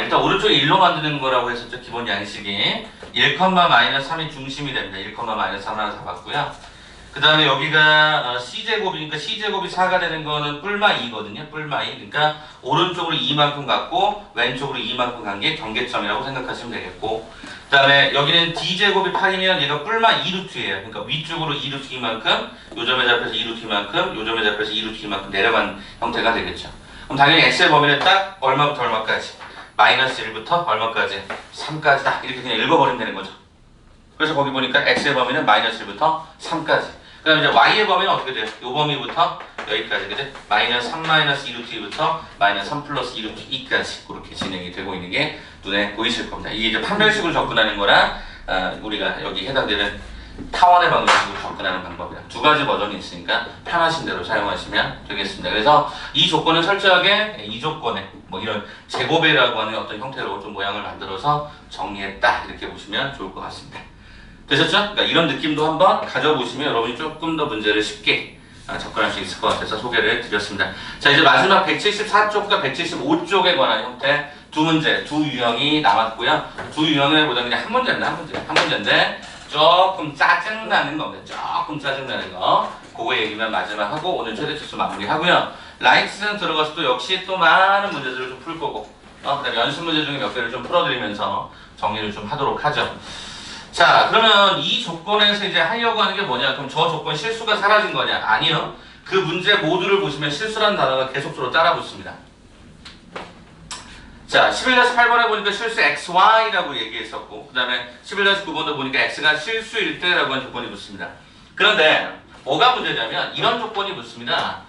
일단 오른쪽에 1로 만드는 거라고 했었죠. 기본 양식이 1,-3이 중심이 됩니다. 1,-3 하나 잡았고요. 그 다음에 여기가 C제곱이니까 C제곱이 4가 되는 거는 뿔마 2거든요. 뿔마 2. 그러니까 오른쪽으로 2만큼 갖고 왼쪽으로 2만큼 간 게 경계점이라고 생각하시면 되겠고, 그 다음에 여기는 D제곱이 8이면 얘가 뿔마 2루트예요. 그러니까 위쪽으로 2루트만큼, 요점에 잡혀서 2루트만큼, 요점에 잡혀서 2루트만큼 내려간 형태가 되겠죠. 그럼 당연히 X의 범위는 딱 얼마부터 얼마까지? 마이너스 1부터 얼마까지? 3까지다. 이렇게 그냥 읽어버리면 되는 거죠. 그래서 거기 보니까 X의 범위는 마이너스 1부터 3까지. 그 다음에 이제 Y의 범위는 어떻게 돼요? 요 범위부터 여기까지, 그죠? 마이너스 3 마이너스 2루트 2부터 마이너스 3 플러스 2루트 2까지 그렇게 진행이 되고 있는 게 눈에 보이실 겁니다. 이게 이제 판별식으로 접근하는 거랑 우리가 여기 해당되는 타원의 방정식으로 접근하는 방법이랑 두 가지 버전이 있으니까 편하신 대로 사용하시면 되겠습니다. 그래서 이 조건을 철저하게 이 조건에 뭐 이런 제곱이라고 하는 어떤 형태로 좀 모양을 만들어서 정리했다, 이렇게 보시면 좋을 것 같습니다. 되셨죠? 그러니까 이런 느낌도 한번 가져보시면 여러분이 조금 더 문제를 쉽게 접근할 수 있을 것 같아서 소개를 드렸습니다. 자, 이제 마지막 174쪽과 175쪽에 관한 형태 두 문제, 두 유형이 남았고요. 두 유형을 보자면 그냥 한 문제인데 조금 짜증나는 겁니다. 조금 짜증나는 거. 그거 얘기만 마지막 하고 오늘 최대 특수 마무리하고요. 라이트는 들어가서 또 역시 또 많은 문제들을 좀 풀 거고, 그 다음에 연습 문제 중에 몇 개를 좀 풀어드리면서 정리를 좀 하도록 하죠. 자, 그러면 이 조건에서 이제 하려고 하는 게 뭐냐? 그럼 저 조건 실수가 사라진 거냐? 아니요. 그 문제 모두를 보시면 실수라는 단어가 계속적으로 따라 붙습니다. 자, 11-8번에 보니까 실수 XY라고 얘기했었고, 그 다음에 11-9번도 보니까 X가 실수일 때라고 하는 조건이 붙습니다. 그런데 뭐가 문제냐면 이런 조건이 붙습니다.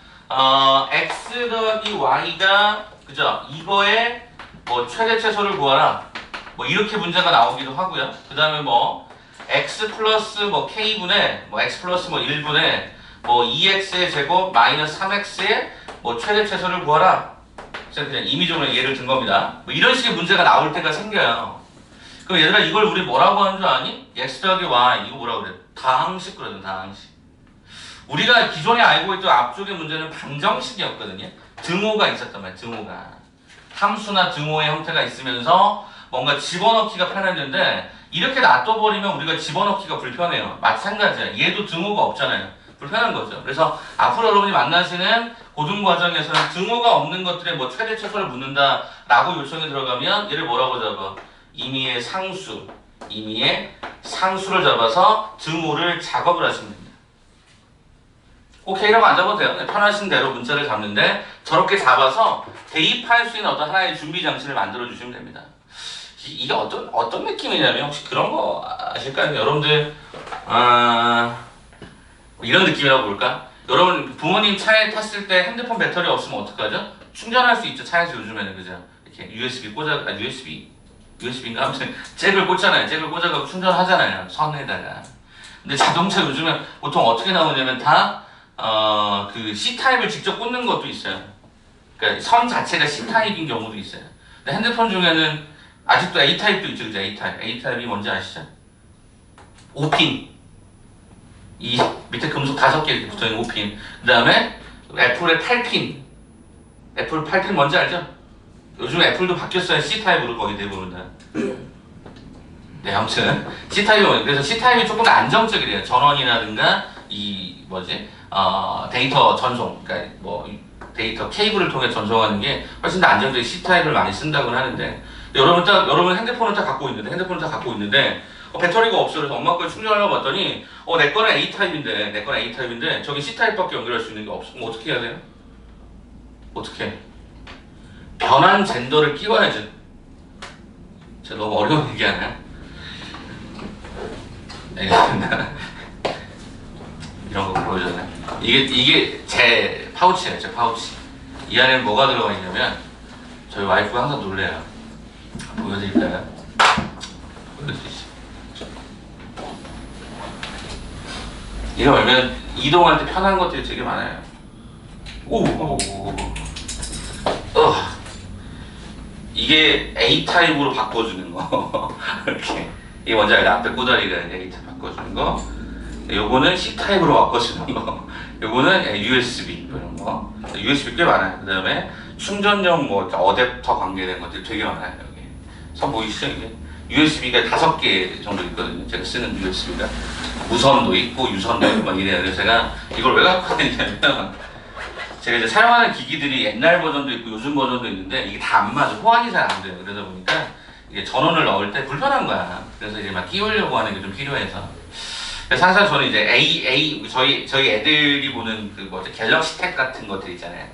X 더하기 Y가 그죠? 이거의 뭐 최대 최소를 구하라. 뭐 이렇게 문제가 나오기도 하고요. 그 다음에 뭐 X 플러스 뭐 K분의 뭐 X 플러스 뭐 1분의 뭐 2X의 제곱 마이너스 3X의 뭐 최대 최소를 구하라. 그냥 임의적으로 예를 든 겁니다. 뭐 이런 식의 문제가 나올 때가 생겨요. 그럼 얘들아 이걸 우리 뭐라고 하는 줄 아니? X 더하기 Y 이거 뭐라고 그래? 다항식 그러죠. 다항식. 우리가 기존에 알고 있던 앞쪽의 문제는 방정식이었거든요. 등호가 있었단 말이에요. 등호가. 함수나 등호의 형태가 있으면서 뭔가 집어넣기가 편했는데 이렇게 놔둬버리면 우리가 집어넣기가 불편해요. 마찬가지야. 얘도 등호가 없잖아요. 불편한 거죠. 그래서 앞으로 여러분이 만나시는 고등과정에서는 등호가 없는 것들의 뭐 최대 최소를 묻는다 라고 요청이 들어가면 얘를 뭐라고 잡아? 임의의 상수. 임의의 상수를 잡아서 등호를 작업을 하시면 됩니다. 오케이라고 안 잡아도 돼요. 편하신 대로 문자를 잡는데 저렇게 잡아서 대입할 수 있는 어떤 하나의 준비 장치를 만들어 주시면 됩니다. 이게 어떤 느낌이냐면 혹시 그런 거 아실까요? 여러분들 이런 느낌이라고 볼까? 여러분 부모님 차에 탔을 때 핸드폰 배터리 없으면 어떡하죠? 충전할 수 있죠. 차에서 요즘에는 그죠? 이렇게 USB인가 아무튼 잭을 꽂잖아요. 잭을 꽂아가지고 충전하잖아요. 선에다가. 근데 자동차 요즘에 보통 어떻게 나오냐면 다 그 C타입을 직접 꽂는 것도 있어요. 그러니까 선 자체가 C타입인 경우도 있어요. 근데 핸드폰 중에는 아직도 A타입도 있죠. 그죠? A타입. A타입이 뭔지 아시죠? 5핀. 이 밑에 금속 5개 이렇게 붙어있는 5핀. 그 다음에 애플의 8핀. 애플 8핀 뭔지 알죠? 요즘 애플도 바뀌었어요. C타입으로 거의 대부분 다. 네, 아무튼 C타입이 뭐예요? 그래서 C타입이 조금 더 안정적이래요. 전원이라든가 이 뭐지? 데이터 전송. 그러니까 뭐 데이터 케이블을 통해 전송하는 게 훨씬 더 안정적인 C타입을 많이 쓴다고 하는데 여러분 핸드폰을 다 갖고 있는데 배터리가 없어. 그래서 엄마 걸 충전하려고 봤더니 내 거는 A타입인데 저기 C타입밖에 연결할 수 있는 게 없어. 그럼 어떻게 해야 돼요? 어떻게? 변한 젠더를 끼워야죠. 제가 너무 어려운 얘기 하나요? 알겠습니다. 이런 거 보여줬네. 이게 제 파우치예요. 제 파우치. 이 안에는 뭐가 들어가 있냐면 저희 와이프가 항상 놀래요. 보여드릴까요? 보여드리죠. 이거 열면 이동할 때 편한 것들이 되게 많아요. 이게 A 타입으로 바꿔주는 거. 이렇게 이게 뭔지 알죠? 앞에 꼬다리가 A 타입 바꿔주는 거. 요거는 C 타입으로 바꿔주는 거. 요거는 USB 이런 거. USB 꽤 많아요. 그 다음에 충전용 뭐 어댑터 관계된 것들이 되게 많아요. 여기 선 보이시죠? 이게 USB가 5개 정도 있거든요. 제가 쓰는 USB가 무선도 있고 유선도 있고 막 이래요. 그래서 제가 이걸 왜 갖고 다니냐면 제가 이제 사용하는 기기들이 옛날 버전도 있고 요즘 버전도 있는데 이게 다 안 맞아. 호환이 잘 안 돼요. 그러다 보니까 이게 전원을 넣을 때 불편한 거야. 그래서 이제 막 끼우려고 하는 게 좀 필요해서. 그래서 항상 저는 이제 저희 애들이 보는 그 뭐지 갤럭시 탭 같은 것들 있잖아요.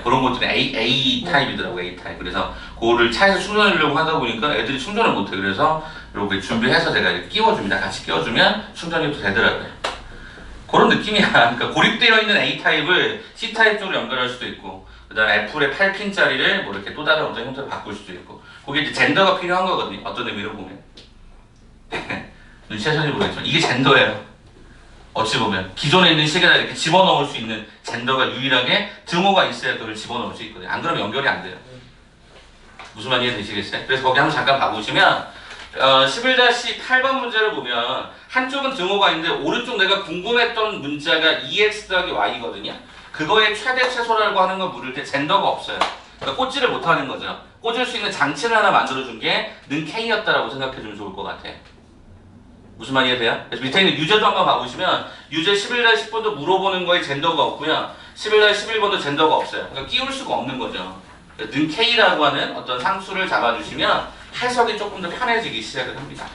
그런 것들은 A 타입이더라고. A 타입. 그래서 그거를 차에서 충전하려고 하다 보니까 애들이 충전을 못해. 그래서 이렇게 준비해서 제가 이렇게 끼워줍니다. 같이 끼워주면 충전이 또 되더라고요. 그런 느낌이야. 그러니까 고립되어 있는 A 타입을 C 타입 쪽으로 연결할 수도 있고, 그다음에 애플의 8핀짜리를 뭐 이렇게 또 다른 어떤 형태로 바꿀 수도 있고, 그게 이제 젠더가 필요한 거거든요. 어떤 의미로 보면. 눈치채셨는지 모르겠지만 이게 젠더예요. 어찌 보면 기존에 있는 시계에다 이렇게 집어넣을 수 있는 젠더가 유일하게 등호가 있어야 그걸 집어넣을 수 있거든요. 안 그러면 연결이 안 돼요. 무슨 말인지 이해되시겠어요? 그래서 거기 한번 잠깐 봐보시면 11-8번 문제를 보면 한쪽은 등호가 있는데 오른쪽 내가 궁금했던 문자가 EX 더하기 Y거든요. 그거의 최대 최소라고 하는 걸 물을 때 젠더가 없어요. 그러니까 꽂지를 못하는 거죠. 꽂을 수 있는 장치를 하나 만들어준 게 는 K였다라고 생각해주면 좋을 것 같아요. 무슨 말이 이해돼요? 그래서 밑에 있는 유제도 한번 봐보시면 유제 11-10번도 물어보는 거에 젠더가 없고요. 11-11번도 젠더가 없어요. 그러니까 끼울 수가 없는 거죠. 는 K라고 하는 어떤 상수를 잡아주시면 해석이 조금 더 편해지기 시작을 합니다.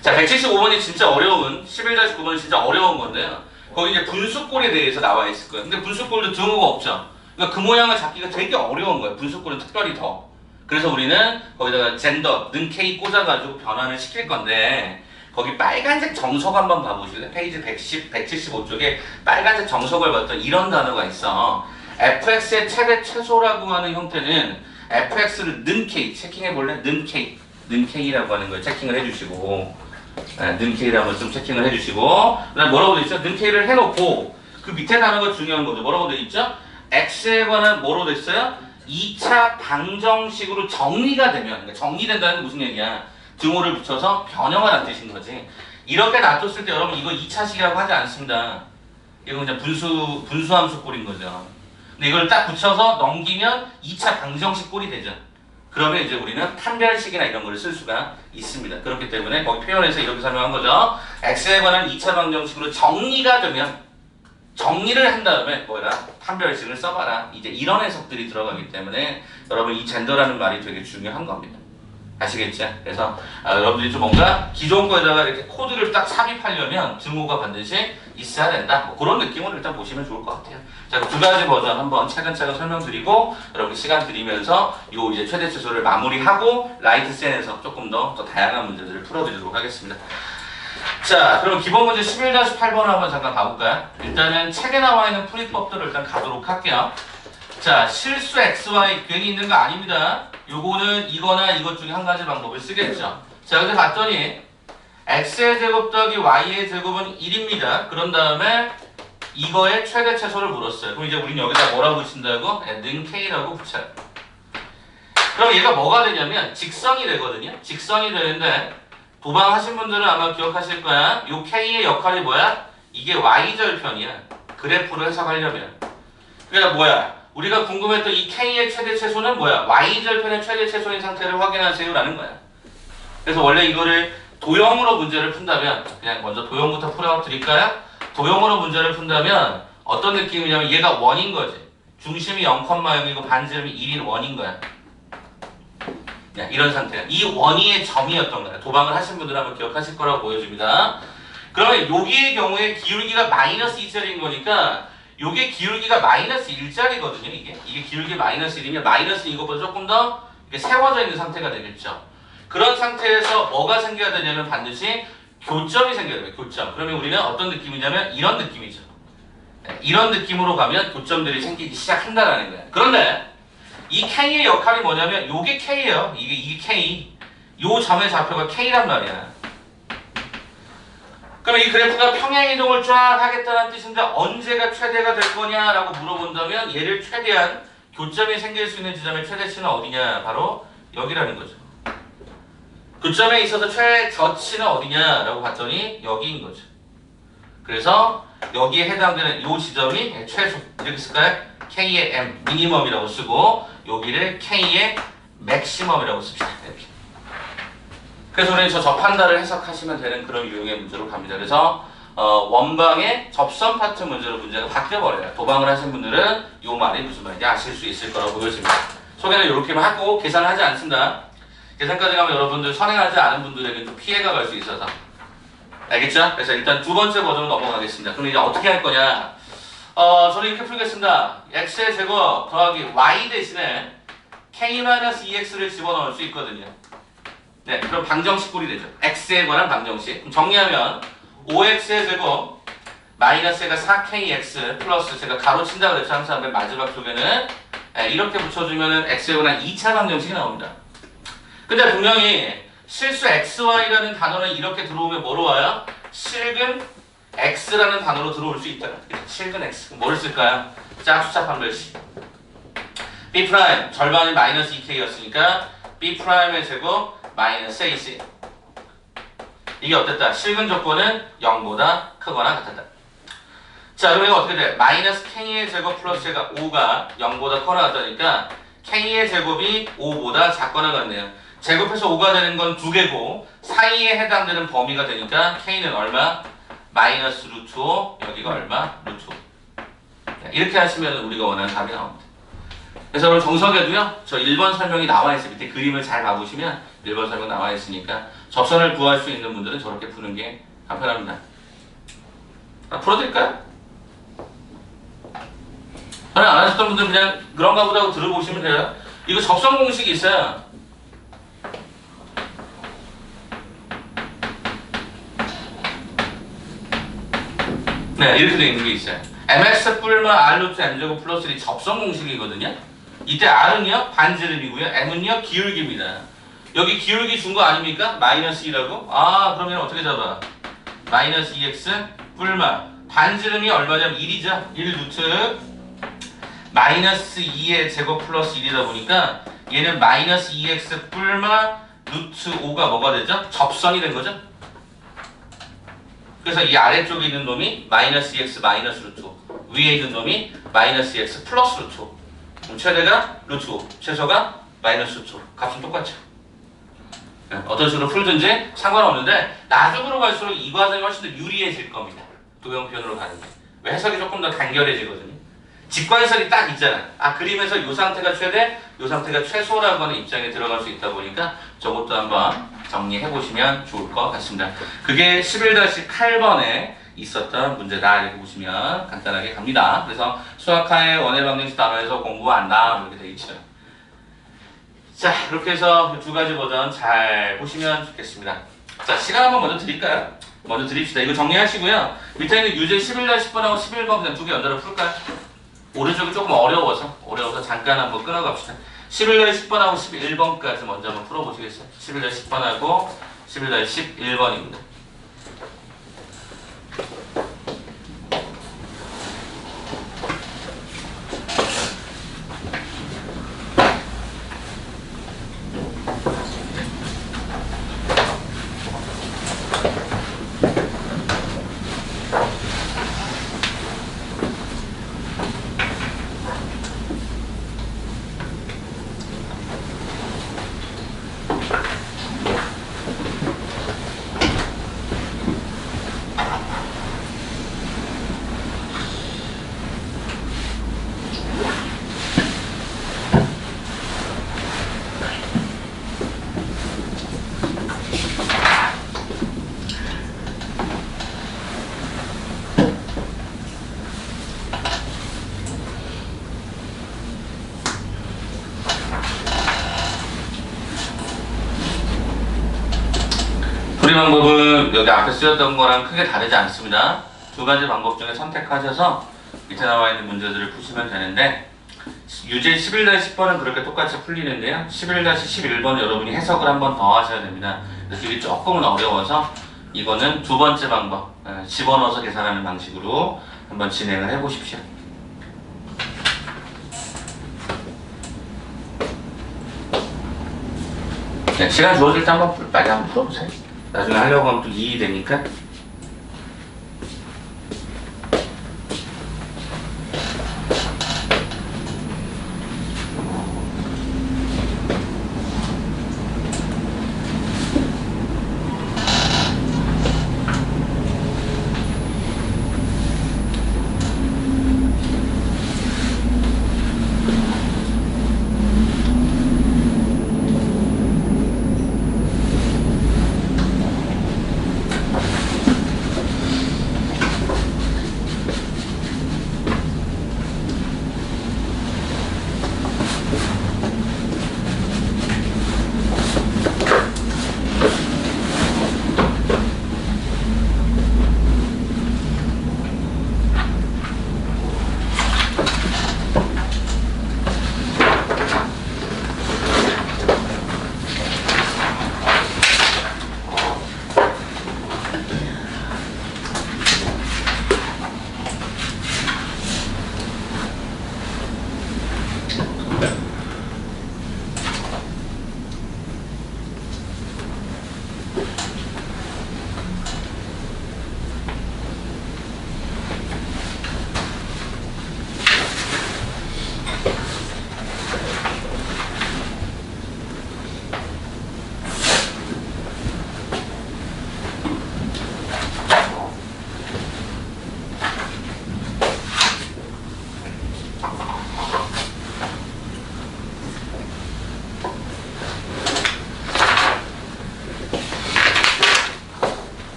자, 175번이 진짜 어려운 11-9번이 진짜 어려운 건데요. 거기 이제 분수꼴에 대해서 나와 있을 거예요. 근데 분수꼴도 등호가 없죠. 그러니까 그 모양을 잡기가 되게 어려운 거예요. 분수꼴은 특별히 더. 그래서 우리는 거기다가 젠더, 는 K 꽂아가지고 변환을 시킬 건데 거기 빨간색 정석 한번 봐보실래요? 페이지 110, 175쪽에 빨간색 정석을 봤던 이런 단어가 있어. fx의 최대 최소라고 하는 형태는 fx를 는 K, 체킹해볼래? 는 K, 는 K라고 하는 걸 체킹을 해주시고 는 K를 한번 좀 체킹을 해주시고 그 다음 뭐라고 되어있죠? 는 K를 해놓고 그 밑에 단어가 중요한 거죠. 뭐라고 되어있죠? x에 관한 뭐로 됐어요? 2차 방정식으로 정리가 되면, 그러니까 정리된다는 게 무슨 얘기야? 등호를 붙여서 변형하라는 뜻인 거지. 이렇게 놔뒀을 때 여러분 이거 2차식이라고 하지 않습니다. 이건 그냥 분수함수 꼴인 거죠. 근데 이걸 딱 붙여서 넘기면 2차 방정식 꼴이 되죠. 그러면 이제 우리는 판별식이나 이런 거를 쓸 수가 있습니다. 그렇기 때문에 거기 표현에서 이렇게 설명한 거죠. x에 관한 2차 방정식으로 정리가 되면 정리를 한 다음에 뭐라? 판별식을 써봐라. 이제 이런 해석들이 들어가기 때문에 여러분 이 젠더라는 말이 되게 중요한 겁니다. 아시겠죠? 그래서 여러분들이 좀 뭔가 기존 거에다가 이렇게 코드를 딱 삽입하려면 등호가 반드시 있어야 된다. 뭐 그런 느낌으로 일단 보시면 좋을 것 같아요. 자, 두 가지 버전 한번 차근차근 설명드리고 여러분 시간 드리면서 요 이제 최대 최소를 마무리하고 라이트 센에서 조금 더 다양한 문제들을 풀어드리도록 하겠습니다. 자, 그럼 기본 문제 11-8번을 한번 잠깐 가볼까요? 일단은 책에 나와 있는 풀이법들을 일단 가도록 할게요. 자, 실수 xy 괜히 있는 거 아닙니다. 요거는 이거나 이것 중에 한 가지 방법을 쓰겠죠. 자, 근데 봤더니 x의 제곱 더하기 y의 제곱은 1입니다. 그런 다음에 이거의 최대 최소를 물었어요. 그럼 이제 우리는 여기다 뭐라고 붙인다고? 는 k라고 붙여요. 그럼 얘가 뭐가 되냐면 직선이 되거든요. 직선이 되는데 도방하신 분들은 아마 기억하실 거야. 요 k의 역할이 뭐야? 이게 y절편이야. 그래프로 해석하려면. 그러니까 뭐야? 우리가 궁금했던 이 k의 최대 최소는 뭐야? y절편의 최대 최소인 상태를 확인하세요 라는 거야. 그래서 원래 이거를 도형으로 문제를 푼다면 그냥 먼저 도형부터 풀어드릴까요? 도형으로 문제를 푼다면 어떤 느낌이냐면 얘가 원인 거지. 중심이 0,0이고 반지름이 1인 원인 거야. 이런 상태야. 이 원위의 점이었던 거야. 도방을 하신 분들 한번 기억하실 거라고 보여줍니다. 그러면 여기의 경우에 기울기가 마이너스 2짜리인 거니까 요게 기울기가 마이너스 1짜리거든요. 이게 기울기 마이너스 1이면 마이너스 이것보다 조금 더 이렇게 세워져 있는 상태가 되겠죠. 그런 상태에서 뭐가 생겨야 되냐면 반드시 교점이 생겨야 돼요. 교점. 그러면 우리는 어떤 느낌이냐면 이런 느낌이죠. 이런 느낌으로 가면 교점들이 생기기 시작한다라는 거야. 그런데 이 K의 역할이 뭐냐면 요게 K예요. 이게 K. 요 점의 좌표가 K란 말이야. 그럼 이 그래프가 평행이동을 쫙 하겠다는 뜻인데 언제가 최대가 될 거냐라고 물어본다면 얘를 최대한 교점이 생길 수 있는 지점의 최대치는 어디냐? 바로 여기라는 거죠. 교점에 있어서 최저치는 어디냐라고 봤더니 여기인 거죠. 그래서 여기에 해당되는 요 지점이 최소 이렇게 쓸까요? K의 M 미니멈이라고 쓰고 여기를 K의 맥시멈이라고 씁시다. 이렇게. 그래서 우리는 저 판단을 해석하시면 되는 그런 유형의 문제로 갑니다. 그래서 원방의 접선 파트 문제로 문제가 바뀌어버려요. 도방을 하신 분들은 이 말이 무슨 말인지 아실 수 있을 거라고 보여집니다. 소개는 이렇게만 하고 계산을 하지 않습니다. 계산까지 가면 여러분들 선행하지 않은 분들에게 좀 피해가 갈 수 있어서 알겠죠? 그래서 일단 두 번째 버전으로 넘어가겠습니다. 그럼 이제 어떻게 할 거냐? 저는 이렇게 풀겠습니다. x의 제곱 더하기 y 대신에 k-2x를 집어넣을 수 있거든요. 네, 그럼 방정식 꼴이 되죠. x에 관한 방정식. 그럼 정리하면 5x의 제곱 마이너스가 4kx 플러스 제가 가로친다 그랬죠. 항상 맨 마지막 쪽에는 이렇게 붙여주면은 x에 관한 2차 방정식이 나옵니다. 근데 분명히 실수 xy라는 단어는 이렇게 들어오면 뭐로 와요? 실근 x라는 단어로 들어올 수 있다. 실근 x. 뭐를 쓸까요? 짝수차 판별식. b' 절반이 마이너스 2k였으니까 b'의 제곱 마이너스 ac. 이게 어땠다? 실근 조건은 0보다 크거나 같았다. 자, 그럼 이거 어떻게 돼? 마이너스 k의 제곱 플러스 제가 5가 0보다 크거나 같다니까 k의 제곱이 5보다 작거나 같네요. 제곱해서 5가 되는 건 2개고 사이에 해당되는 범위가 되니까 k는 얼마? 마이너스 루트 5, 여기가 얼마? 루트 5. 이렇게 하시면 우리가 원하는 답이 나옵니다. 그래서 여러분 정석에도요, 저 1번 설명이 나와 있어요. 밑에 그림을 잘 봐보시면 1번 설명 나와 있으니까 접선을 구할 수 있는 분들은 저렇게 푸는 게 간편합니다. 풀어드릴까요? 전에 안 하셨던 분들 그냥 그런가 보다 하고 들어보시면 돼요. 이거 접선 공식이 있어요. 네, 이렇게 되어 있는 게 있어요. mx 뿔마 r 루트 m제곱 플러스 1이 접선 공식이거든요. 이때 r은요 반지름이고요, m은요 기울기입니다. 여기 기울기 준 거 아닙니까? 마이너스 2라고? 아, 그러면 어떻게 잡아? 마이너스 2x 뿔마 반지름이 얼마냐면 1이죠. 1 루트 마이너스 2의 제곱 플러스 1이다 보니까 얘는 마이너스 2x 뿔마 루트 5가 뭐가 되죠? 접선이 된 거죠. 그래서 이 아래쪽에 있는 놈이 마이너스 2x 마이너스 루트 5, 위에 있는 놈이 마이너스 2x 플러스 루트 5. 그럼 최대가 루트 5, 최소가 마이너스 루트 5. 값은 똑같죠. 어떤 식으로 풀든지 상관없는데 나중으로 갈수록 이 과정이 훨씬 더 유리해질 겁니다. 도형편으로 가는 게. 왜 해석이 조금 더 간결해지거든요. 직관설이 딱 있잖아. 아, 그림에서 이 상태가 최대, 이 상태가 최소라고 하는 입장에 들어갈 수 있다 보니까 저것도 한번 정리해 보시면 좋을 것 같습니다. 그게 11-8번에 있었던 문제다. 이렇게 보시면 간단하게 갑니다. 그래서 수학하의 원의 방정식 단원에서 공부한다. 이렇게 되어 있죠. 자, 이렇게 해서 두 가지 버전 잘 보시면 좋겠습니다. 자, 시간 한번 먼저 드릴까요? 먼저 드립시다. 이거 정리하시고요. 밑에 있는 유제 11-10번하고 11번 그냥 두 개 연달아 풀까요? 오른쪽이 조금 어려워서 잠깐 한번 끊어갑시다. 11-10번하고 11번까지 먼저 한번 풀어보시겠어요? 11-10번하고 11-11번입니다. 풀이 방법은 여기 앞에 쓰였던 거랑 크게 다르지 않습니다. 두 가지 방법 중에 선택하셔서 밑에 나와 있는 문제들을 푸시면 되는데 유제 11-10번은 그렇게 똑같이 풀리는데요. 11-11번 여러분이 해석을 한 번 더 하셔야 됩니다. 그래서 이게 조금은 어려워서 이거는 두 번째 방법, 집어넣어서 계산하는 방식으로 한번 진행을 해보십시오. 네, 시간 주어질 때 한번 빨리 한번 풀어보세요. 나중에 하려고 하면 또 이익이 되니까.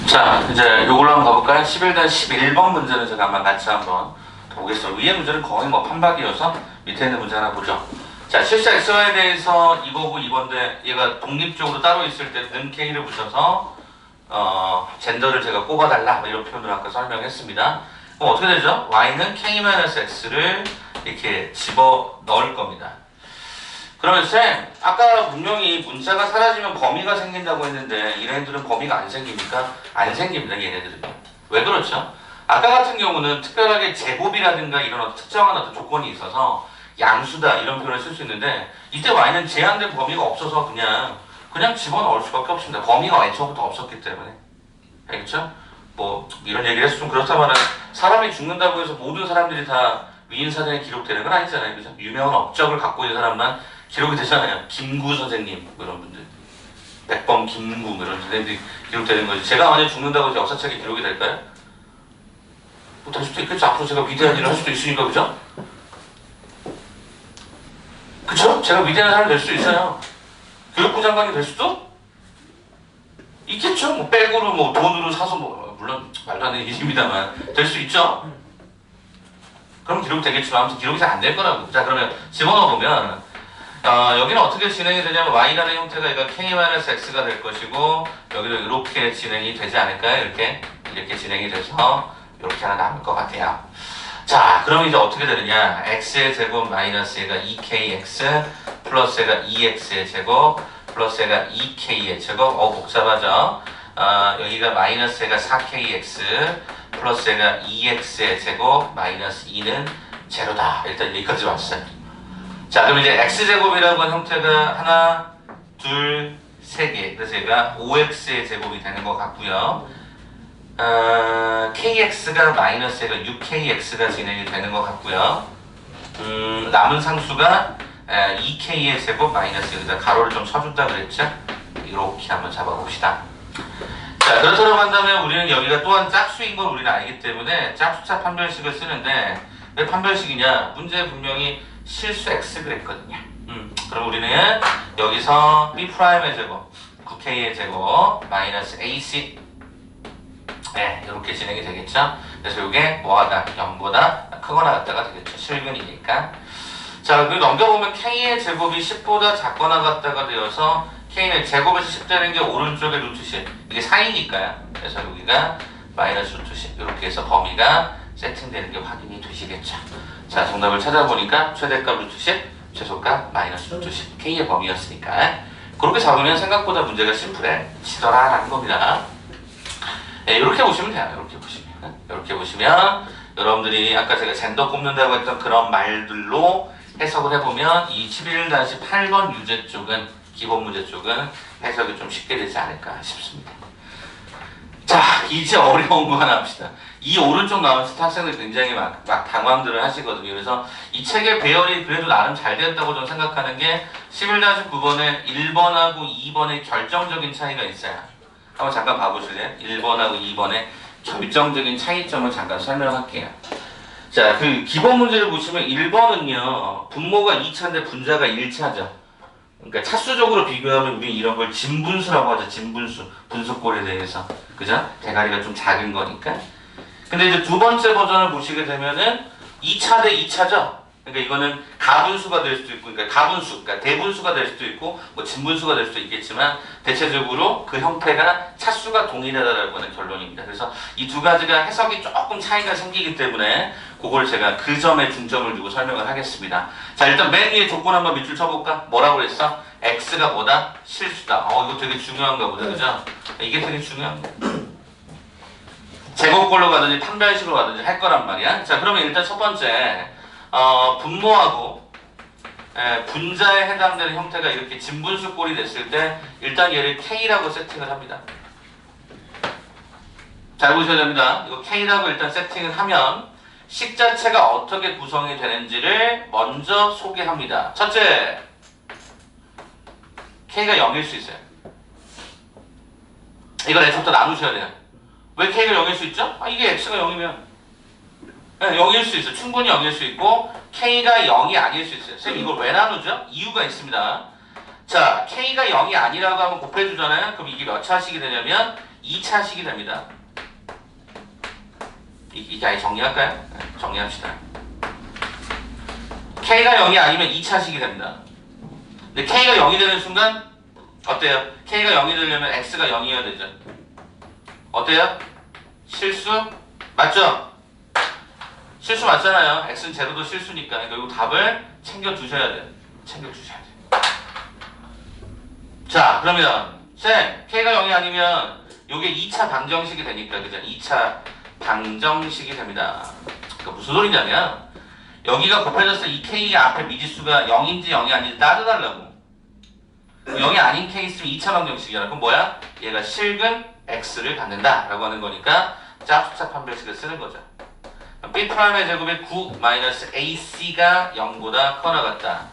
자, 이제 요걸로 한번 가볼까요? 11-11번 문제는 제가 한번 같이 한번 보겠습니다. 위에 문제는 거의 뭐 판박이어서 밑에 있는 문제 하나 보죠. 자, 실수 xy에 대해서 이거고 이건데 얘가 독립적으로 따로 있을 때 는 k를 붙여서 젠더를 제가 꼽아달라 이런 표현을 아까 설명했습니다. 그럼 어떻게 되죠? y는 k-x를 이렇게 집어 넣을 겁니다. 그러면 쌤, 아까 분명히 문자가 사라지면 범위가 생긴다고 했는데 얘네들은 범위가 안 생깁니까? 안 생깁니다, 얘네들은. 왜 그렇죠? 아까 같은 경우는 특별하게 제곱이라든가 이런 어떤 특정한 어떤 조건이 있어서 양수다 이런 표현을 쓸 수 있는데 이때 y는 제한된 범위가 없어서 그냥 집어넣을 수밖에 없습니다. 범위가 애초부터 없었기 때문에. 알겠죠? 뭐 이런 얘기를 해서 좀 그렇다면은 사람이 죽는다고 해서 모든 사람들이 다 위인사전에 기록되는 건 아니잖아요. 그죠? 유명한 업적을 갖고 있는 사람만 기록이 되잖아요. 김구 선생님 뭐 이런 분들, 백범 김구 뭐 이런 선생님들이 기록되는 거지. 제가 만약에 죽는다고 해서 역사책에 기록이 될까요? 뭐 될 수도 있겠죠. 앞으로 제가 위대한 일을 할 수도 있으니까. 그죠? 그쵸? 제가 위대한 사람이 될 수도 있어요. 교육부 장관이 될 수도 있겠죠. 뭐 백으로 뭐 돈으로 사서 뭐 물론 말도 안 되는 일입니다만 될 수 있죠. 그럼 기록되겠지만 아무튼 기록이 잘 안 될 거라고. 자, 그러면 집어넣어 보면 여기는 어떻게 진행이 되냐면 y라는 형태가 얘가 k-x가 될 것이고 여기도 이렇게 진행이 되지 않을까요? 이렇게 진행이 돼서 이렇게 하나 남을 것 같아요. 자, 그럼 이제 어떻게 되느냐? x의 제곱 마이너스 얘가 2kx 플러스 얘가 2x의 제곱 플러스 얘가 2k의 제곱. 복잡하죠? 여기가 마이너스 얘가 4kx 플러스 얘가 2x의 제곱 마이너스 2는 제로다. 일단 여기까지 왔어요. 자, 그럼 이제 x제곱이라고 하는 형태가 하나, 둘, 세 개. 그래서 얘가 5x의 제곱이 되는 것 같고요. kx가 마이너스 얘가 6kx가 진행이 되는 것 같고요. 남은 상수가 2k의 제곱 마이너스 여기다 가로를 좀 쳐준다 그랬죠? 이렇게 한번 잡아봅시다. 자, 그렇다고 한다면 우리는 여기가 또한 짝수인 걸 우리는 알기 때문에 짝수차 판별식을 쓰는데 왜 판별식이냐? 문제에 분명히 실수 x 그랬거든요. 그럼 우리는 여기서 b'의 제곱 9k의 제곱 마이너스 ac 이렇게 진행이 되겠죠. 그래서 이게 뭐하다 0보다 크거나 같다가 되겠죠. 실근이니까. 자, 그리고 넘겨보면 k의 제곱이 10보다 작거나 같다가 되어서 k는 제곱에서 10 되는 게 오른쪽에 루트 10 이게 4이니까요. 그래서 여기가 마이너스 루트 10 이렇게 해서 범위가 세팅되는 게 확인이 되시겠죠. 자, 정답을 찾아보니까 최대값 루트 10 최소값 마이너스 루트 10 k의 범위였으니까 그렇게 잡으면 생각보다 문제가 심플해지더라 라는 겁니다. 이렇게 보시면 돼요. 이렇게 보시면 여러분들이 아까 제가 젠더 꼽는다고 했던 그런 말들로 해석을 해보면 이 11-8번 유제 쪽은 기본 문제 쪽은 해석이 좀 쉽게 되지 않을까 싶습니다. 자, 이제 어려운 거 하나 합시다. 이 오른쪽 나왔을 때 학생들이 굉장히 막 당황들을 하시거든요. 그래서 이 책의 배열이 그래도 나름 잘 되었다고 저는 생각하는 게 11-9번에 1번하고 2번의 결정적인 차이가 있어요. 한번 잠깐 봐보실래요? 1번하고 2번의 결정적인 차이점을 잠깐 설명할게요. 자, 그 기본 문제를 보시면 1번은요 분모가 2차인데 분자가 1차죠. 그러니까 차수적으로 비교하면 우리 이런 걸 진분수라고 하죠. 진분수, 분수꼴에 대해서. 그죠? 대가리가 좀 작은 거니까. 근데 이제 두 번째 버전을 보시게 되면은 2차 대 2차죠. 그러니까 이거는 가분수가 될 수도 있고, 그러니까 가분수, 그러니까 대분수가 될 수도 있고, 뭐 진분수가 될 수도 있겠지만, 대체적으로 그 형태가 차수가 동일하다라고 하는 결론입니다. 그래서 이 두 가지가 해석이 조금 차이가 생기기 때문에, 그걸 제가 그 점에 중점을 두고 설명을 하겠습니다. 자, 일단 맨 위에 조건 한번 밑줄 쳐볼까? 뭐라고 그랬어? x가 뭐다? 실수다. 이거 되게 중요한가 보다, 그죠? 이게 되게 중요한 거. 제곱꼴로 가든지 판별식으로 가든지 할 거란 말이야. 자, 그러면 일단 첫 번째, 분모하고 분자에 해당되는 형태가 이렇게 진분수 꼴이 됐을 때 일단 얘를 K라고 세팅을 합니다. 잘 보셔야 됩니다. 이거 K라고 일단 세팅을 하면 식 자체가 어떻게 구성이 되는지를 먼저 소개합니다. 첫째, K가 0일 수 있어요. 이걸 애초부터 나누셔야 돼요. 왜 K가 0일 수 있죠? 이게 X가 0이면 0일 수 있어요. 충분히 0일 수 있고 K가 0이 아닐 수 있어요. 선생님 이걸 왜 나누죠? 이유가 있습니다. 자, K가 0이 아니라고 하면 곱해주잖아요. 그럼 이게 몇 차식이 되냐면 2차식이 됩니다. 이게 아예 정리할까요? 네, 정리합시다. K가 0이 아니면 2차식이 됩니다. 근데 K가 0이 되는 순간 어때요? K가 0이 되려면 X가 0이어야 되죠. 어때요? 실수? 맞죠? 실수 맞잖아요. X는 제로도 실수니까. 그리고 답을 챙겨두셔야 돼요. 챙겨주셔야 돼요. 자, 그러면 쌤, K가 0이 아니면 요게 2차 방정식이 되니까 그죠? 2차 방정식이 됩니다. 그러니까 무슨 소리냐면 여기가 곱해졌을 이 K 앞에 미지수가 0인지 0이 아닌지 따져달라고. 0이 아닌 K 있으면 2차 방정식이야. 그럼 뭐야? 얘가 실근 X를 갖는다 라고 하는 거니까 짝수차 판별식을 쓰는 거죠. B'의 제곱이 9 마이너스 AC가 0보다 커나 같다.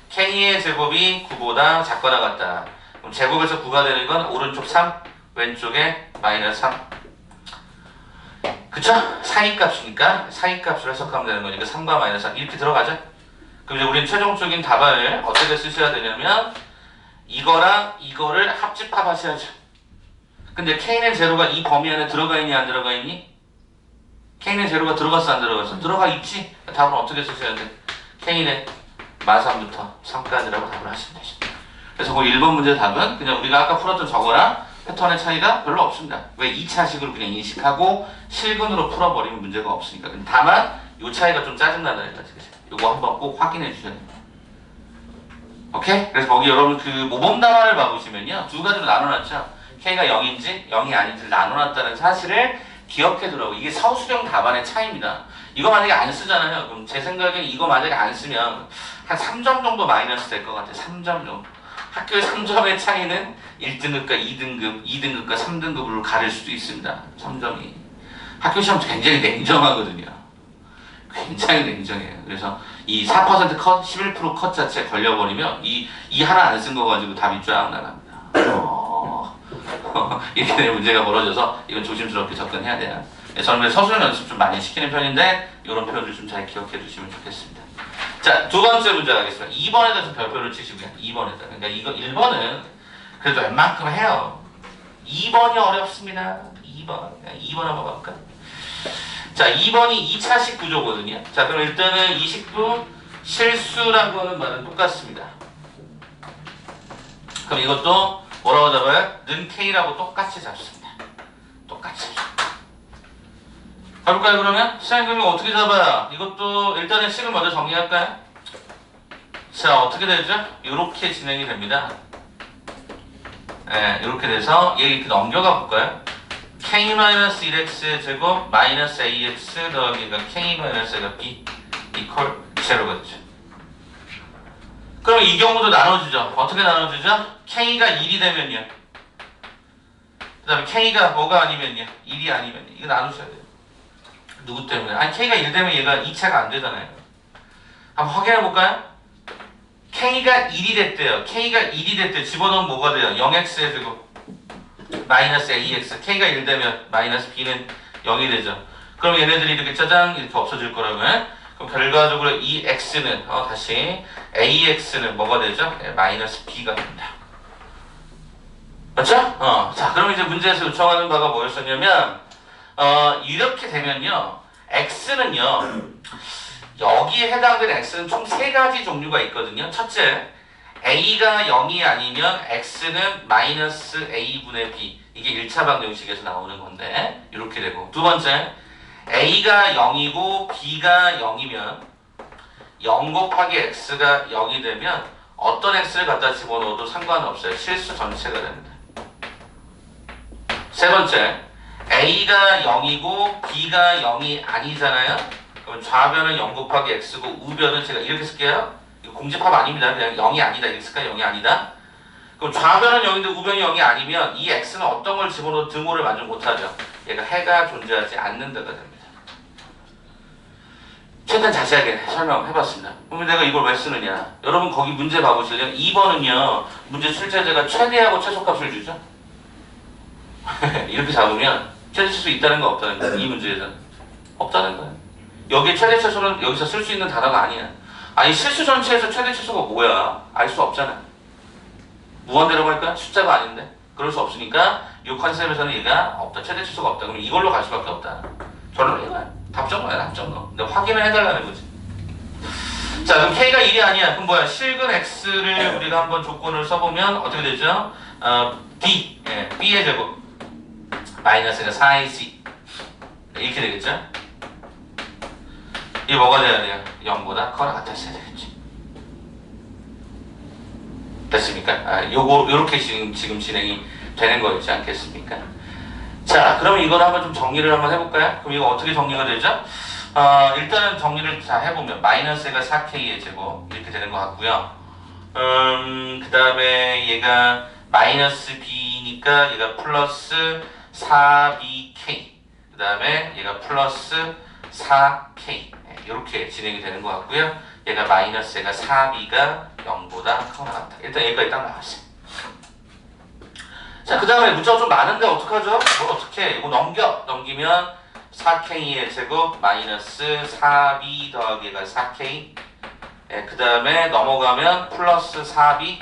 K의 제곱이 9보다 작거나 같다. 그럼 제곱에서 9가 되는 건 오른쪽 3, 왼쪽에 마이너스 3. 그쵸? 사이값이니까 사이값을 해석하면 되는 거니까 3과 마이너스 3 이렇게 들어가죠? 그럼 이제 우리는 최종적인 답안을 어떻게 쓰셔야 되냐면 이거랑 이거를 합집합하셔야죠. 근데 K는 제로가 이 범위 안에 들어가 있니 안 들어가 있니? K는 제로가 들어갔어 안 들어갔어? 들어가 있지? 답은 어떻게 쓰셔야 돼? K는 마3부터 3까지라고 답을 하시면 되죠. 그래서 그 1번 문제 답은 그냥 우리가 아까 풀었던 저거랑 패턴의 차이가 별로 없습니다. 왜 2차식으로 그냥 인식하고 실근으로 풀어버리면 문제가 없으니까. 다만 이 차이가 좀 짜증나다 해가지고 이거 한번 꼭 확인해 주셔야 됩니다. 오케이? 그래서 거기 여러분 그 모범 답안을 봐보시면요 두 가지로 나눠놨죠. K가 0인지 0이 아닌지를 나눠놨다는 사실을 기억해 두라고. 이게 서술형 답안의 차이입니다. 이거 만약에 안 쓰잖아요. 그럼 제 생각엔 이거 만약에 안 쓰면 한 3점 정도 마이너스 될 것 같아요. 3점 정도. 학교의 3점의 차이는 1등급과 2등급, 2등급과 3등급으로 가릴 수도 있습니다. 3점이. 학교 시험 굉장히 냉정하거든요. 굉장히 냉정해요. 그래서 이 4% 컷, 11%컷 자체 걸려버리면 이 하나 안 쓴 거 가지고 답이 쫙 나갑니다. 이렇게 되면 문제가 벌어져서 이건 조심스럽게 접근해야 돼요. 저는 서술 연습 좀 많이 시키는 편인데 이런 표현들 좀 잘 기억해 주시면 좋겠습니다. 자, 두 번째 문제 가겠습니다. 2번에다 좀 별표를 치시고요. 2번에다. 그러니까 이거 1번은 그래도 웬만큼 해요. 2번이 어렵습니다. 2번. 2번 한번 가볼까? 자, 2번이 2차식 구조거든요. 자, 그럼 일단은 20분 실수라고 하는 말은 똑같습니다. 그럼 이것도 뭐라고 잡아요? 는 K라고 똑같이 잡습니다. 똑같이 잡습니다. 가볼까요, 그러면? 선생님, 그러면 어떻게 잡아요? 이것도 일단은 식을 먼저 정리할까요? 자, 어떻게 되죠? 이렇게 진행이 됩니다. 네, 이렇게 돼서 얘 이렇게 넘겨가 볼까요? K-1x의 제곱 마이너스 AX 더하기가 K-A가 B 이퀄 제로가 되죠. 그럼 이 경우도 나눠주죠. 어떻게 나눠주죠? K가 1이 되면요. 그 다음에 K가 뭐가 아니면요. 1이 아니면요. 이거 나누셔야 돼요. 누구 때문에? 아니 K가 1 되면 얘가 2차가 안 되잖아요. 한번 확인해 볼까요? K가 1이 됐대요. K가 1이 됐대요. 집어넣으면 뭐가 돼요? 0x의 제곱 마이너스 ax. K가 1 되면 마이너스 b는 0이 되죠. 그럼 얘네들이 이렇게 짜장 이렇게 없어질 거라면 그럼 결과적으로 이 x는 다시 ax는 뭐가 되죠? 네, 마이너스 b가 됩니다. 맞죠? 자, 그럼 이제 문제에서 요청하는 바가 뭐였었냐면 이렇게 되면요 x는요 여기에 해당되는 x는 총 3가지 종류가 있거든요. 첫째, a가 0이 아니면 x는 마이너스 a분의 b. 이게 1차 방정식에서 나오는 건데 이렇게 되고, 두 번째, a가 0이고 b가 0이면 0 곱하기 x가 0이 되면 어떤 x를 갖다 집어넣어도 상관없어요. 실수 전체가 됩니다. 세 번째, a가 0이고 b가 0이 아니잖아요. 그럼 좌변은 0 곱하기 x고 우변은 제가 이렇게 쓸게요. 이거 공집합 아닙니다. 그냥 0이 아니다. 이렇게 쓸까요? 0이 아니다. 그럼 좌변은 0인데 우변이 0이 아니면 이 x는 어떤 걸 집어넣어도 등호를 만족 못하죠. 얘가 해가 존재하지 않는 데가 됩니다. 최대한 자세하게 설명해봤습니다. 그러면 내가 이걸 왜 쓰느냐? 여러분 거기 문제 봐보실래요? 2번은요 문제 출제자가 최대하고 최소값을 주죠. 이렇게 잡으면 최대 최소 있다는 거 없다는 거예요. 이 문제에서는 없다는 거예요. 여기에 최대 최소는 여기서 쓸 수 있는 단어가 아니야. 아니 실수 전체에서 최대 최소가 뭐야? 알 수 없잖아. 무한대라고 할까? 숫자가 아닌데 그럴 수 없으니까 이 이 컨셉에서는 얘가 없다. 최대 치수가 없다. 그럼 이걸로 갈 수밖에 없다. 결론은 이거야. 답정너야, 답정너. 근데 확인을 해달라는 거지. 자, 그럼 K가 1이 아니야. 그럼 뭐야? 실근 X를 우리가 한번 조건을 써보면 어떻게 되죠? D, 예, B의 제곱 마이너스가 4AC 이렇게 되겠죠? 이게 뭐가 돼야 돼요? 0보다 커나 같았어야 되겠지. 됐습니까? 요렇게 지금 진행이 되는 거였지 않겠습니까? 자, 그러면 이걸 한번 좀 정리를 한번 해볼까요? 그럼 이거 어떻게 정리가 되죠? 일단은 정리를 다 해보면 마이너스가 4K의 제곱 이렇게 되는 것 같고요. 그 다음에 얘가 마이너스 B니까 얘가 플러스 4BK 그 다음에 얘가 플러스 4K 이렇게 진행이 되는 것 같고요. 얘가 마이너스가 4B가 0보다 커나 같다. 일단 여기까지 딱 나왔어요. 자, 그 다음에 문자가 좀 많은데 어떡하죠? 어떻게 이거 넘기면 4K의 제곱 마이너스 4B 더하기가 4K 그 다음에 넘어가면 플러스 4B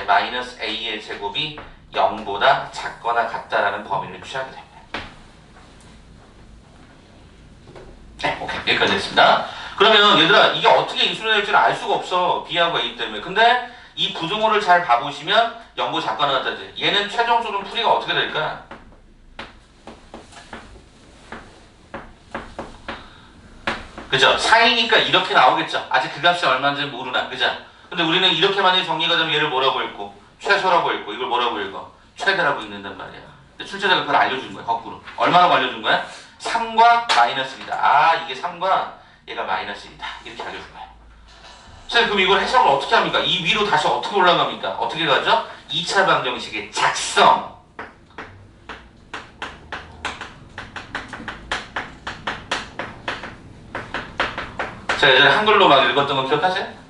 마이너스 A의 제곱이 0보다 작거나 같다라는 범위를 취하게 됩니다. 네, 오케이. 여기까지 했습니다. 그러면 얘들아 이게 어떻게 인수를 될지는 알 수가 없어. B하고 A 때문에. 근데 이 부등호를 잘 봐보시면 0보다 작거나 같다지. 얘는 최종적으로 풀이가 어떻게 될까? 그죠? 4이니까 이렇게 나오겠죠. 아직 그 값이 얼마인지 모르나. 그죠? 근데 우리는 이렇게 만약에 정리가 되면 얘를 뭐라고 읽고 최소라고 읽고 이걸 뭐라고 읽어? 최대라고 읽는단 말이야. 근데 출제자가 그걸 알려준 거야. 거꾸로. 얼마라고 알려준 거야? 3과 마이너스 1이다. 아, 이게 3과 얘가 마이너스 1이다. 이렇게 알려준 거야. 선생님, 그럼 이걸 해석을 어떻게 합니까? 이 위로 다시 어떻게 올라갑니까? 어떻게 가죠? 2차 방정식의 작성. 제가 예전에 한글로 막 읽었던 거 기억하세요?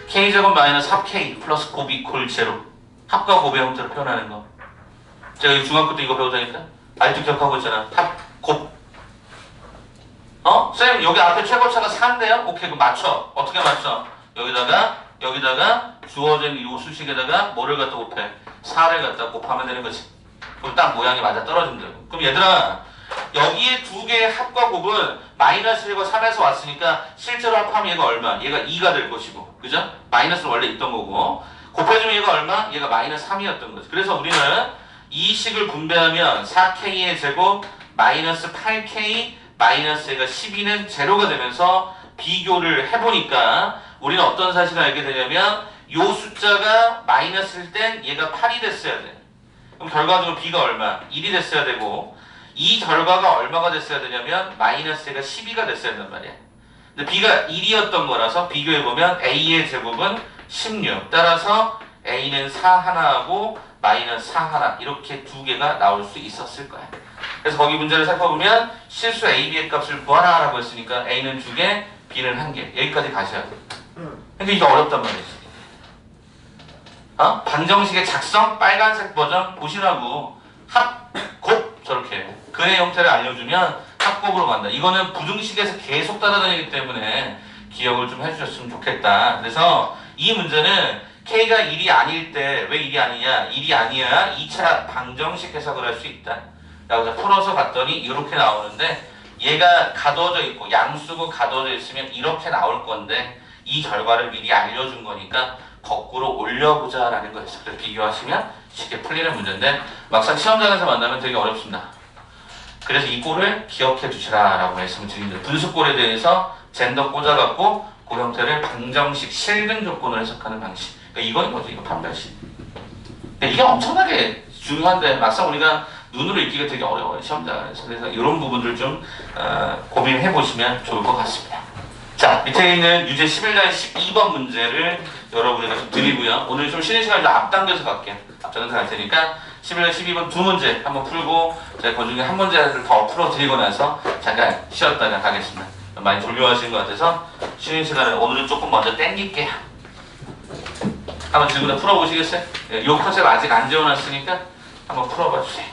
K제곱 마이너스 합 K 플러스 곱 이퀄 제로. 합과 곱의 형태로 표현하는 거. 제가 중학교 때 이거 배우다니까? 아직도 기억하고 있잖아. 합, 곱. 쌤, 여기 앞에 최고차가 4인데요? 오케이, 그럼 맞춰. 어떻게 맞춰? 여기다가 주어진 이 수식에다가 뭐를 갖다 곱해? 4를 갖다 곱하면 되는 거지. 그럼 딱 모양이 맞아 떨어진다고. 그럼 얘들아, 여기에 두 개의 합과 곱은 마이너스 1과 3에서 왔으니까 실제로 합하면 얘가 얼마? 얘가 2가 될 것이고, 그죠? 마이너스는 원래 있던 거고, 곱해주면 얘가 얼마? 얘가 마이너스 3이었던 거지. 그래서 우리는 이 식을 분배하면 4K의 제곱 마이너스 8K 마이너스 얘가 12는 제로가 되면서 비교를 해보니까 우리는 어떤 사실을 알게 되냐면 요 숫자가 마이너스일 땐 얘가 8이 됐어야 돼. 그럼 결과적으로 B가 얼마? 1이 됐어야 되고 이 결과가 얼마가 됐어야 되냐면 마이너스 얘가 12가 됐어야 된단 말이야. 근데 B가 1이었던 거라서 비교해보면 A의 제곱은 16. 따라서 A는 4 하나하고 마이너스 4 하나 이렇게 두 개가 나올 수 있었을 거야. 그래서 거기 문제를 살펴보면 실수 A, B의 값을 구하라 라고 했으니까 A는 2개, B는 1개. 여기까지 가셔야 돼. 근데 이게 어렵단 말이지. 방정식의 작성 빨간색 버전 보시라고. 합, 곱 저렇게 그의 형태를 알려주면 합곱으로 간다. 이거는 부등식에서 계속 따라다니기 때문에 기억을 좀 해주셨으면 좋겠다. 그래서 이 문제는 K가 1이 아닐 때 왜 1이 아니냐? 1이 아니야 2차 방정식 해석을 할 수 있다. 라고 풀어서 봤더니 이렇게 나오는데 얘가 가둬져 있고 양수고 가둬져 있으면 이렇게 나올 건데 이 결과를 미리 알려준 거니까 거꾸로 올려보자 라는 거였어요. 그래서 비교하시면 쉽게 풀리는 문제인데 막상 시험장에서 만나면 되게 어렵습니다. 그래서 이 꼴을 기억해 주시라 라고 말씀을 드립니다. 분수꼴에 대해서 젠더 꽂아갖고 그 형태를 방정식 실근 조건으로 해석하는 방식. 그러니까 이거인 거죠. 이거 판별식. 근데 이게 엄청나게 중요한데 막상 우리가 눈으로 읽기가 되게 어려워요. 시험장에서. 그래서 이런 부분들 좀 고민해 보시면 좋을 것 같습니다. 자, 밑에 있는 유제 11단 12번 문제를 여러분에게 좀 드리고요. 오늘 좀 쉬는 시간을 좀 앞당겨서 갈게요. 앞당겨서 갈 테니까 11단 12번 두 문제 한번 풀고 제가 그 중에 한 문제를 더 풀어드리고 나서 잠깐 쉬었다가 가겠습니다. 많이 졸려하시는 것 같아서 쉬는 시간을 오늘은 조금 먼저 땡길게요. 한번 질문 풀어보시겠어요? 이 컨셉 아직 안 재워놨으니까 한번 풀어봐 주세요.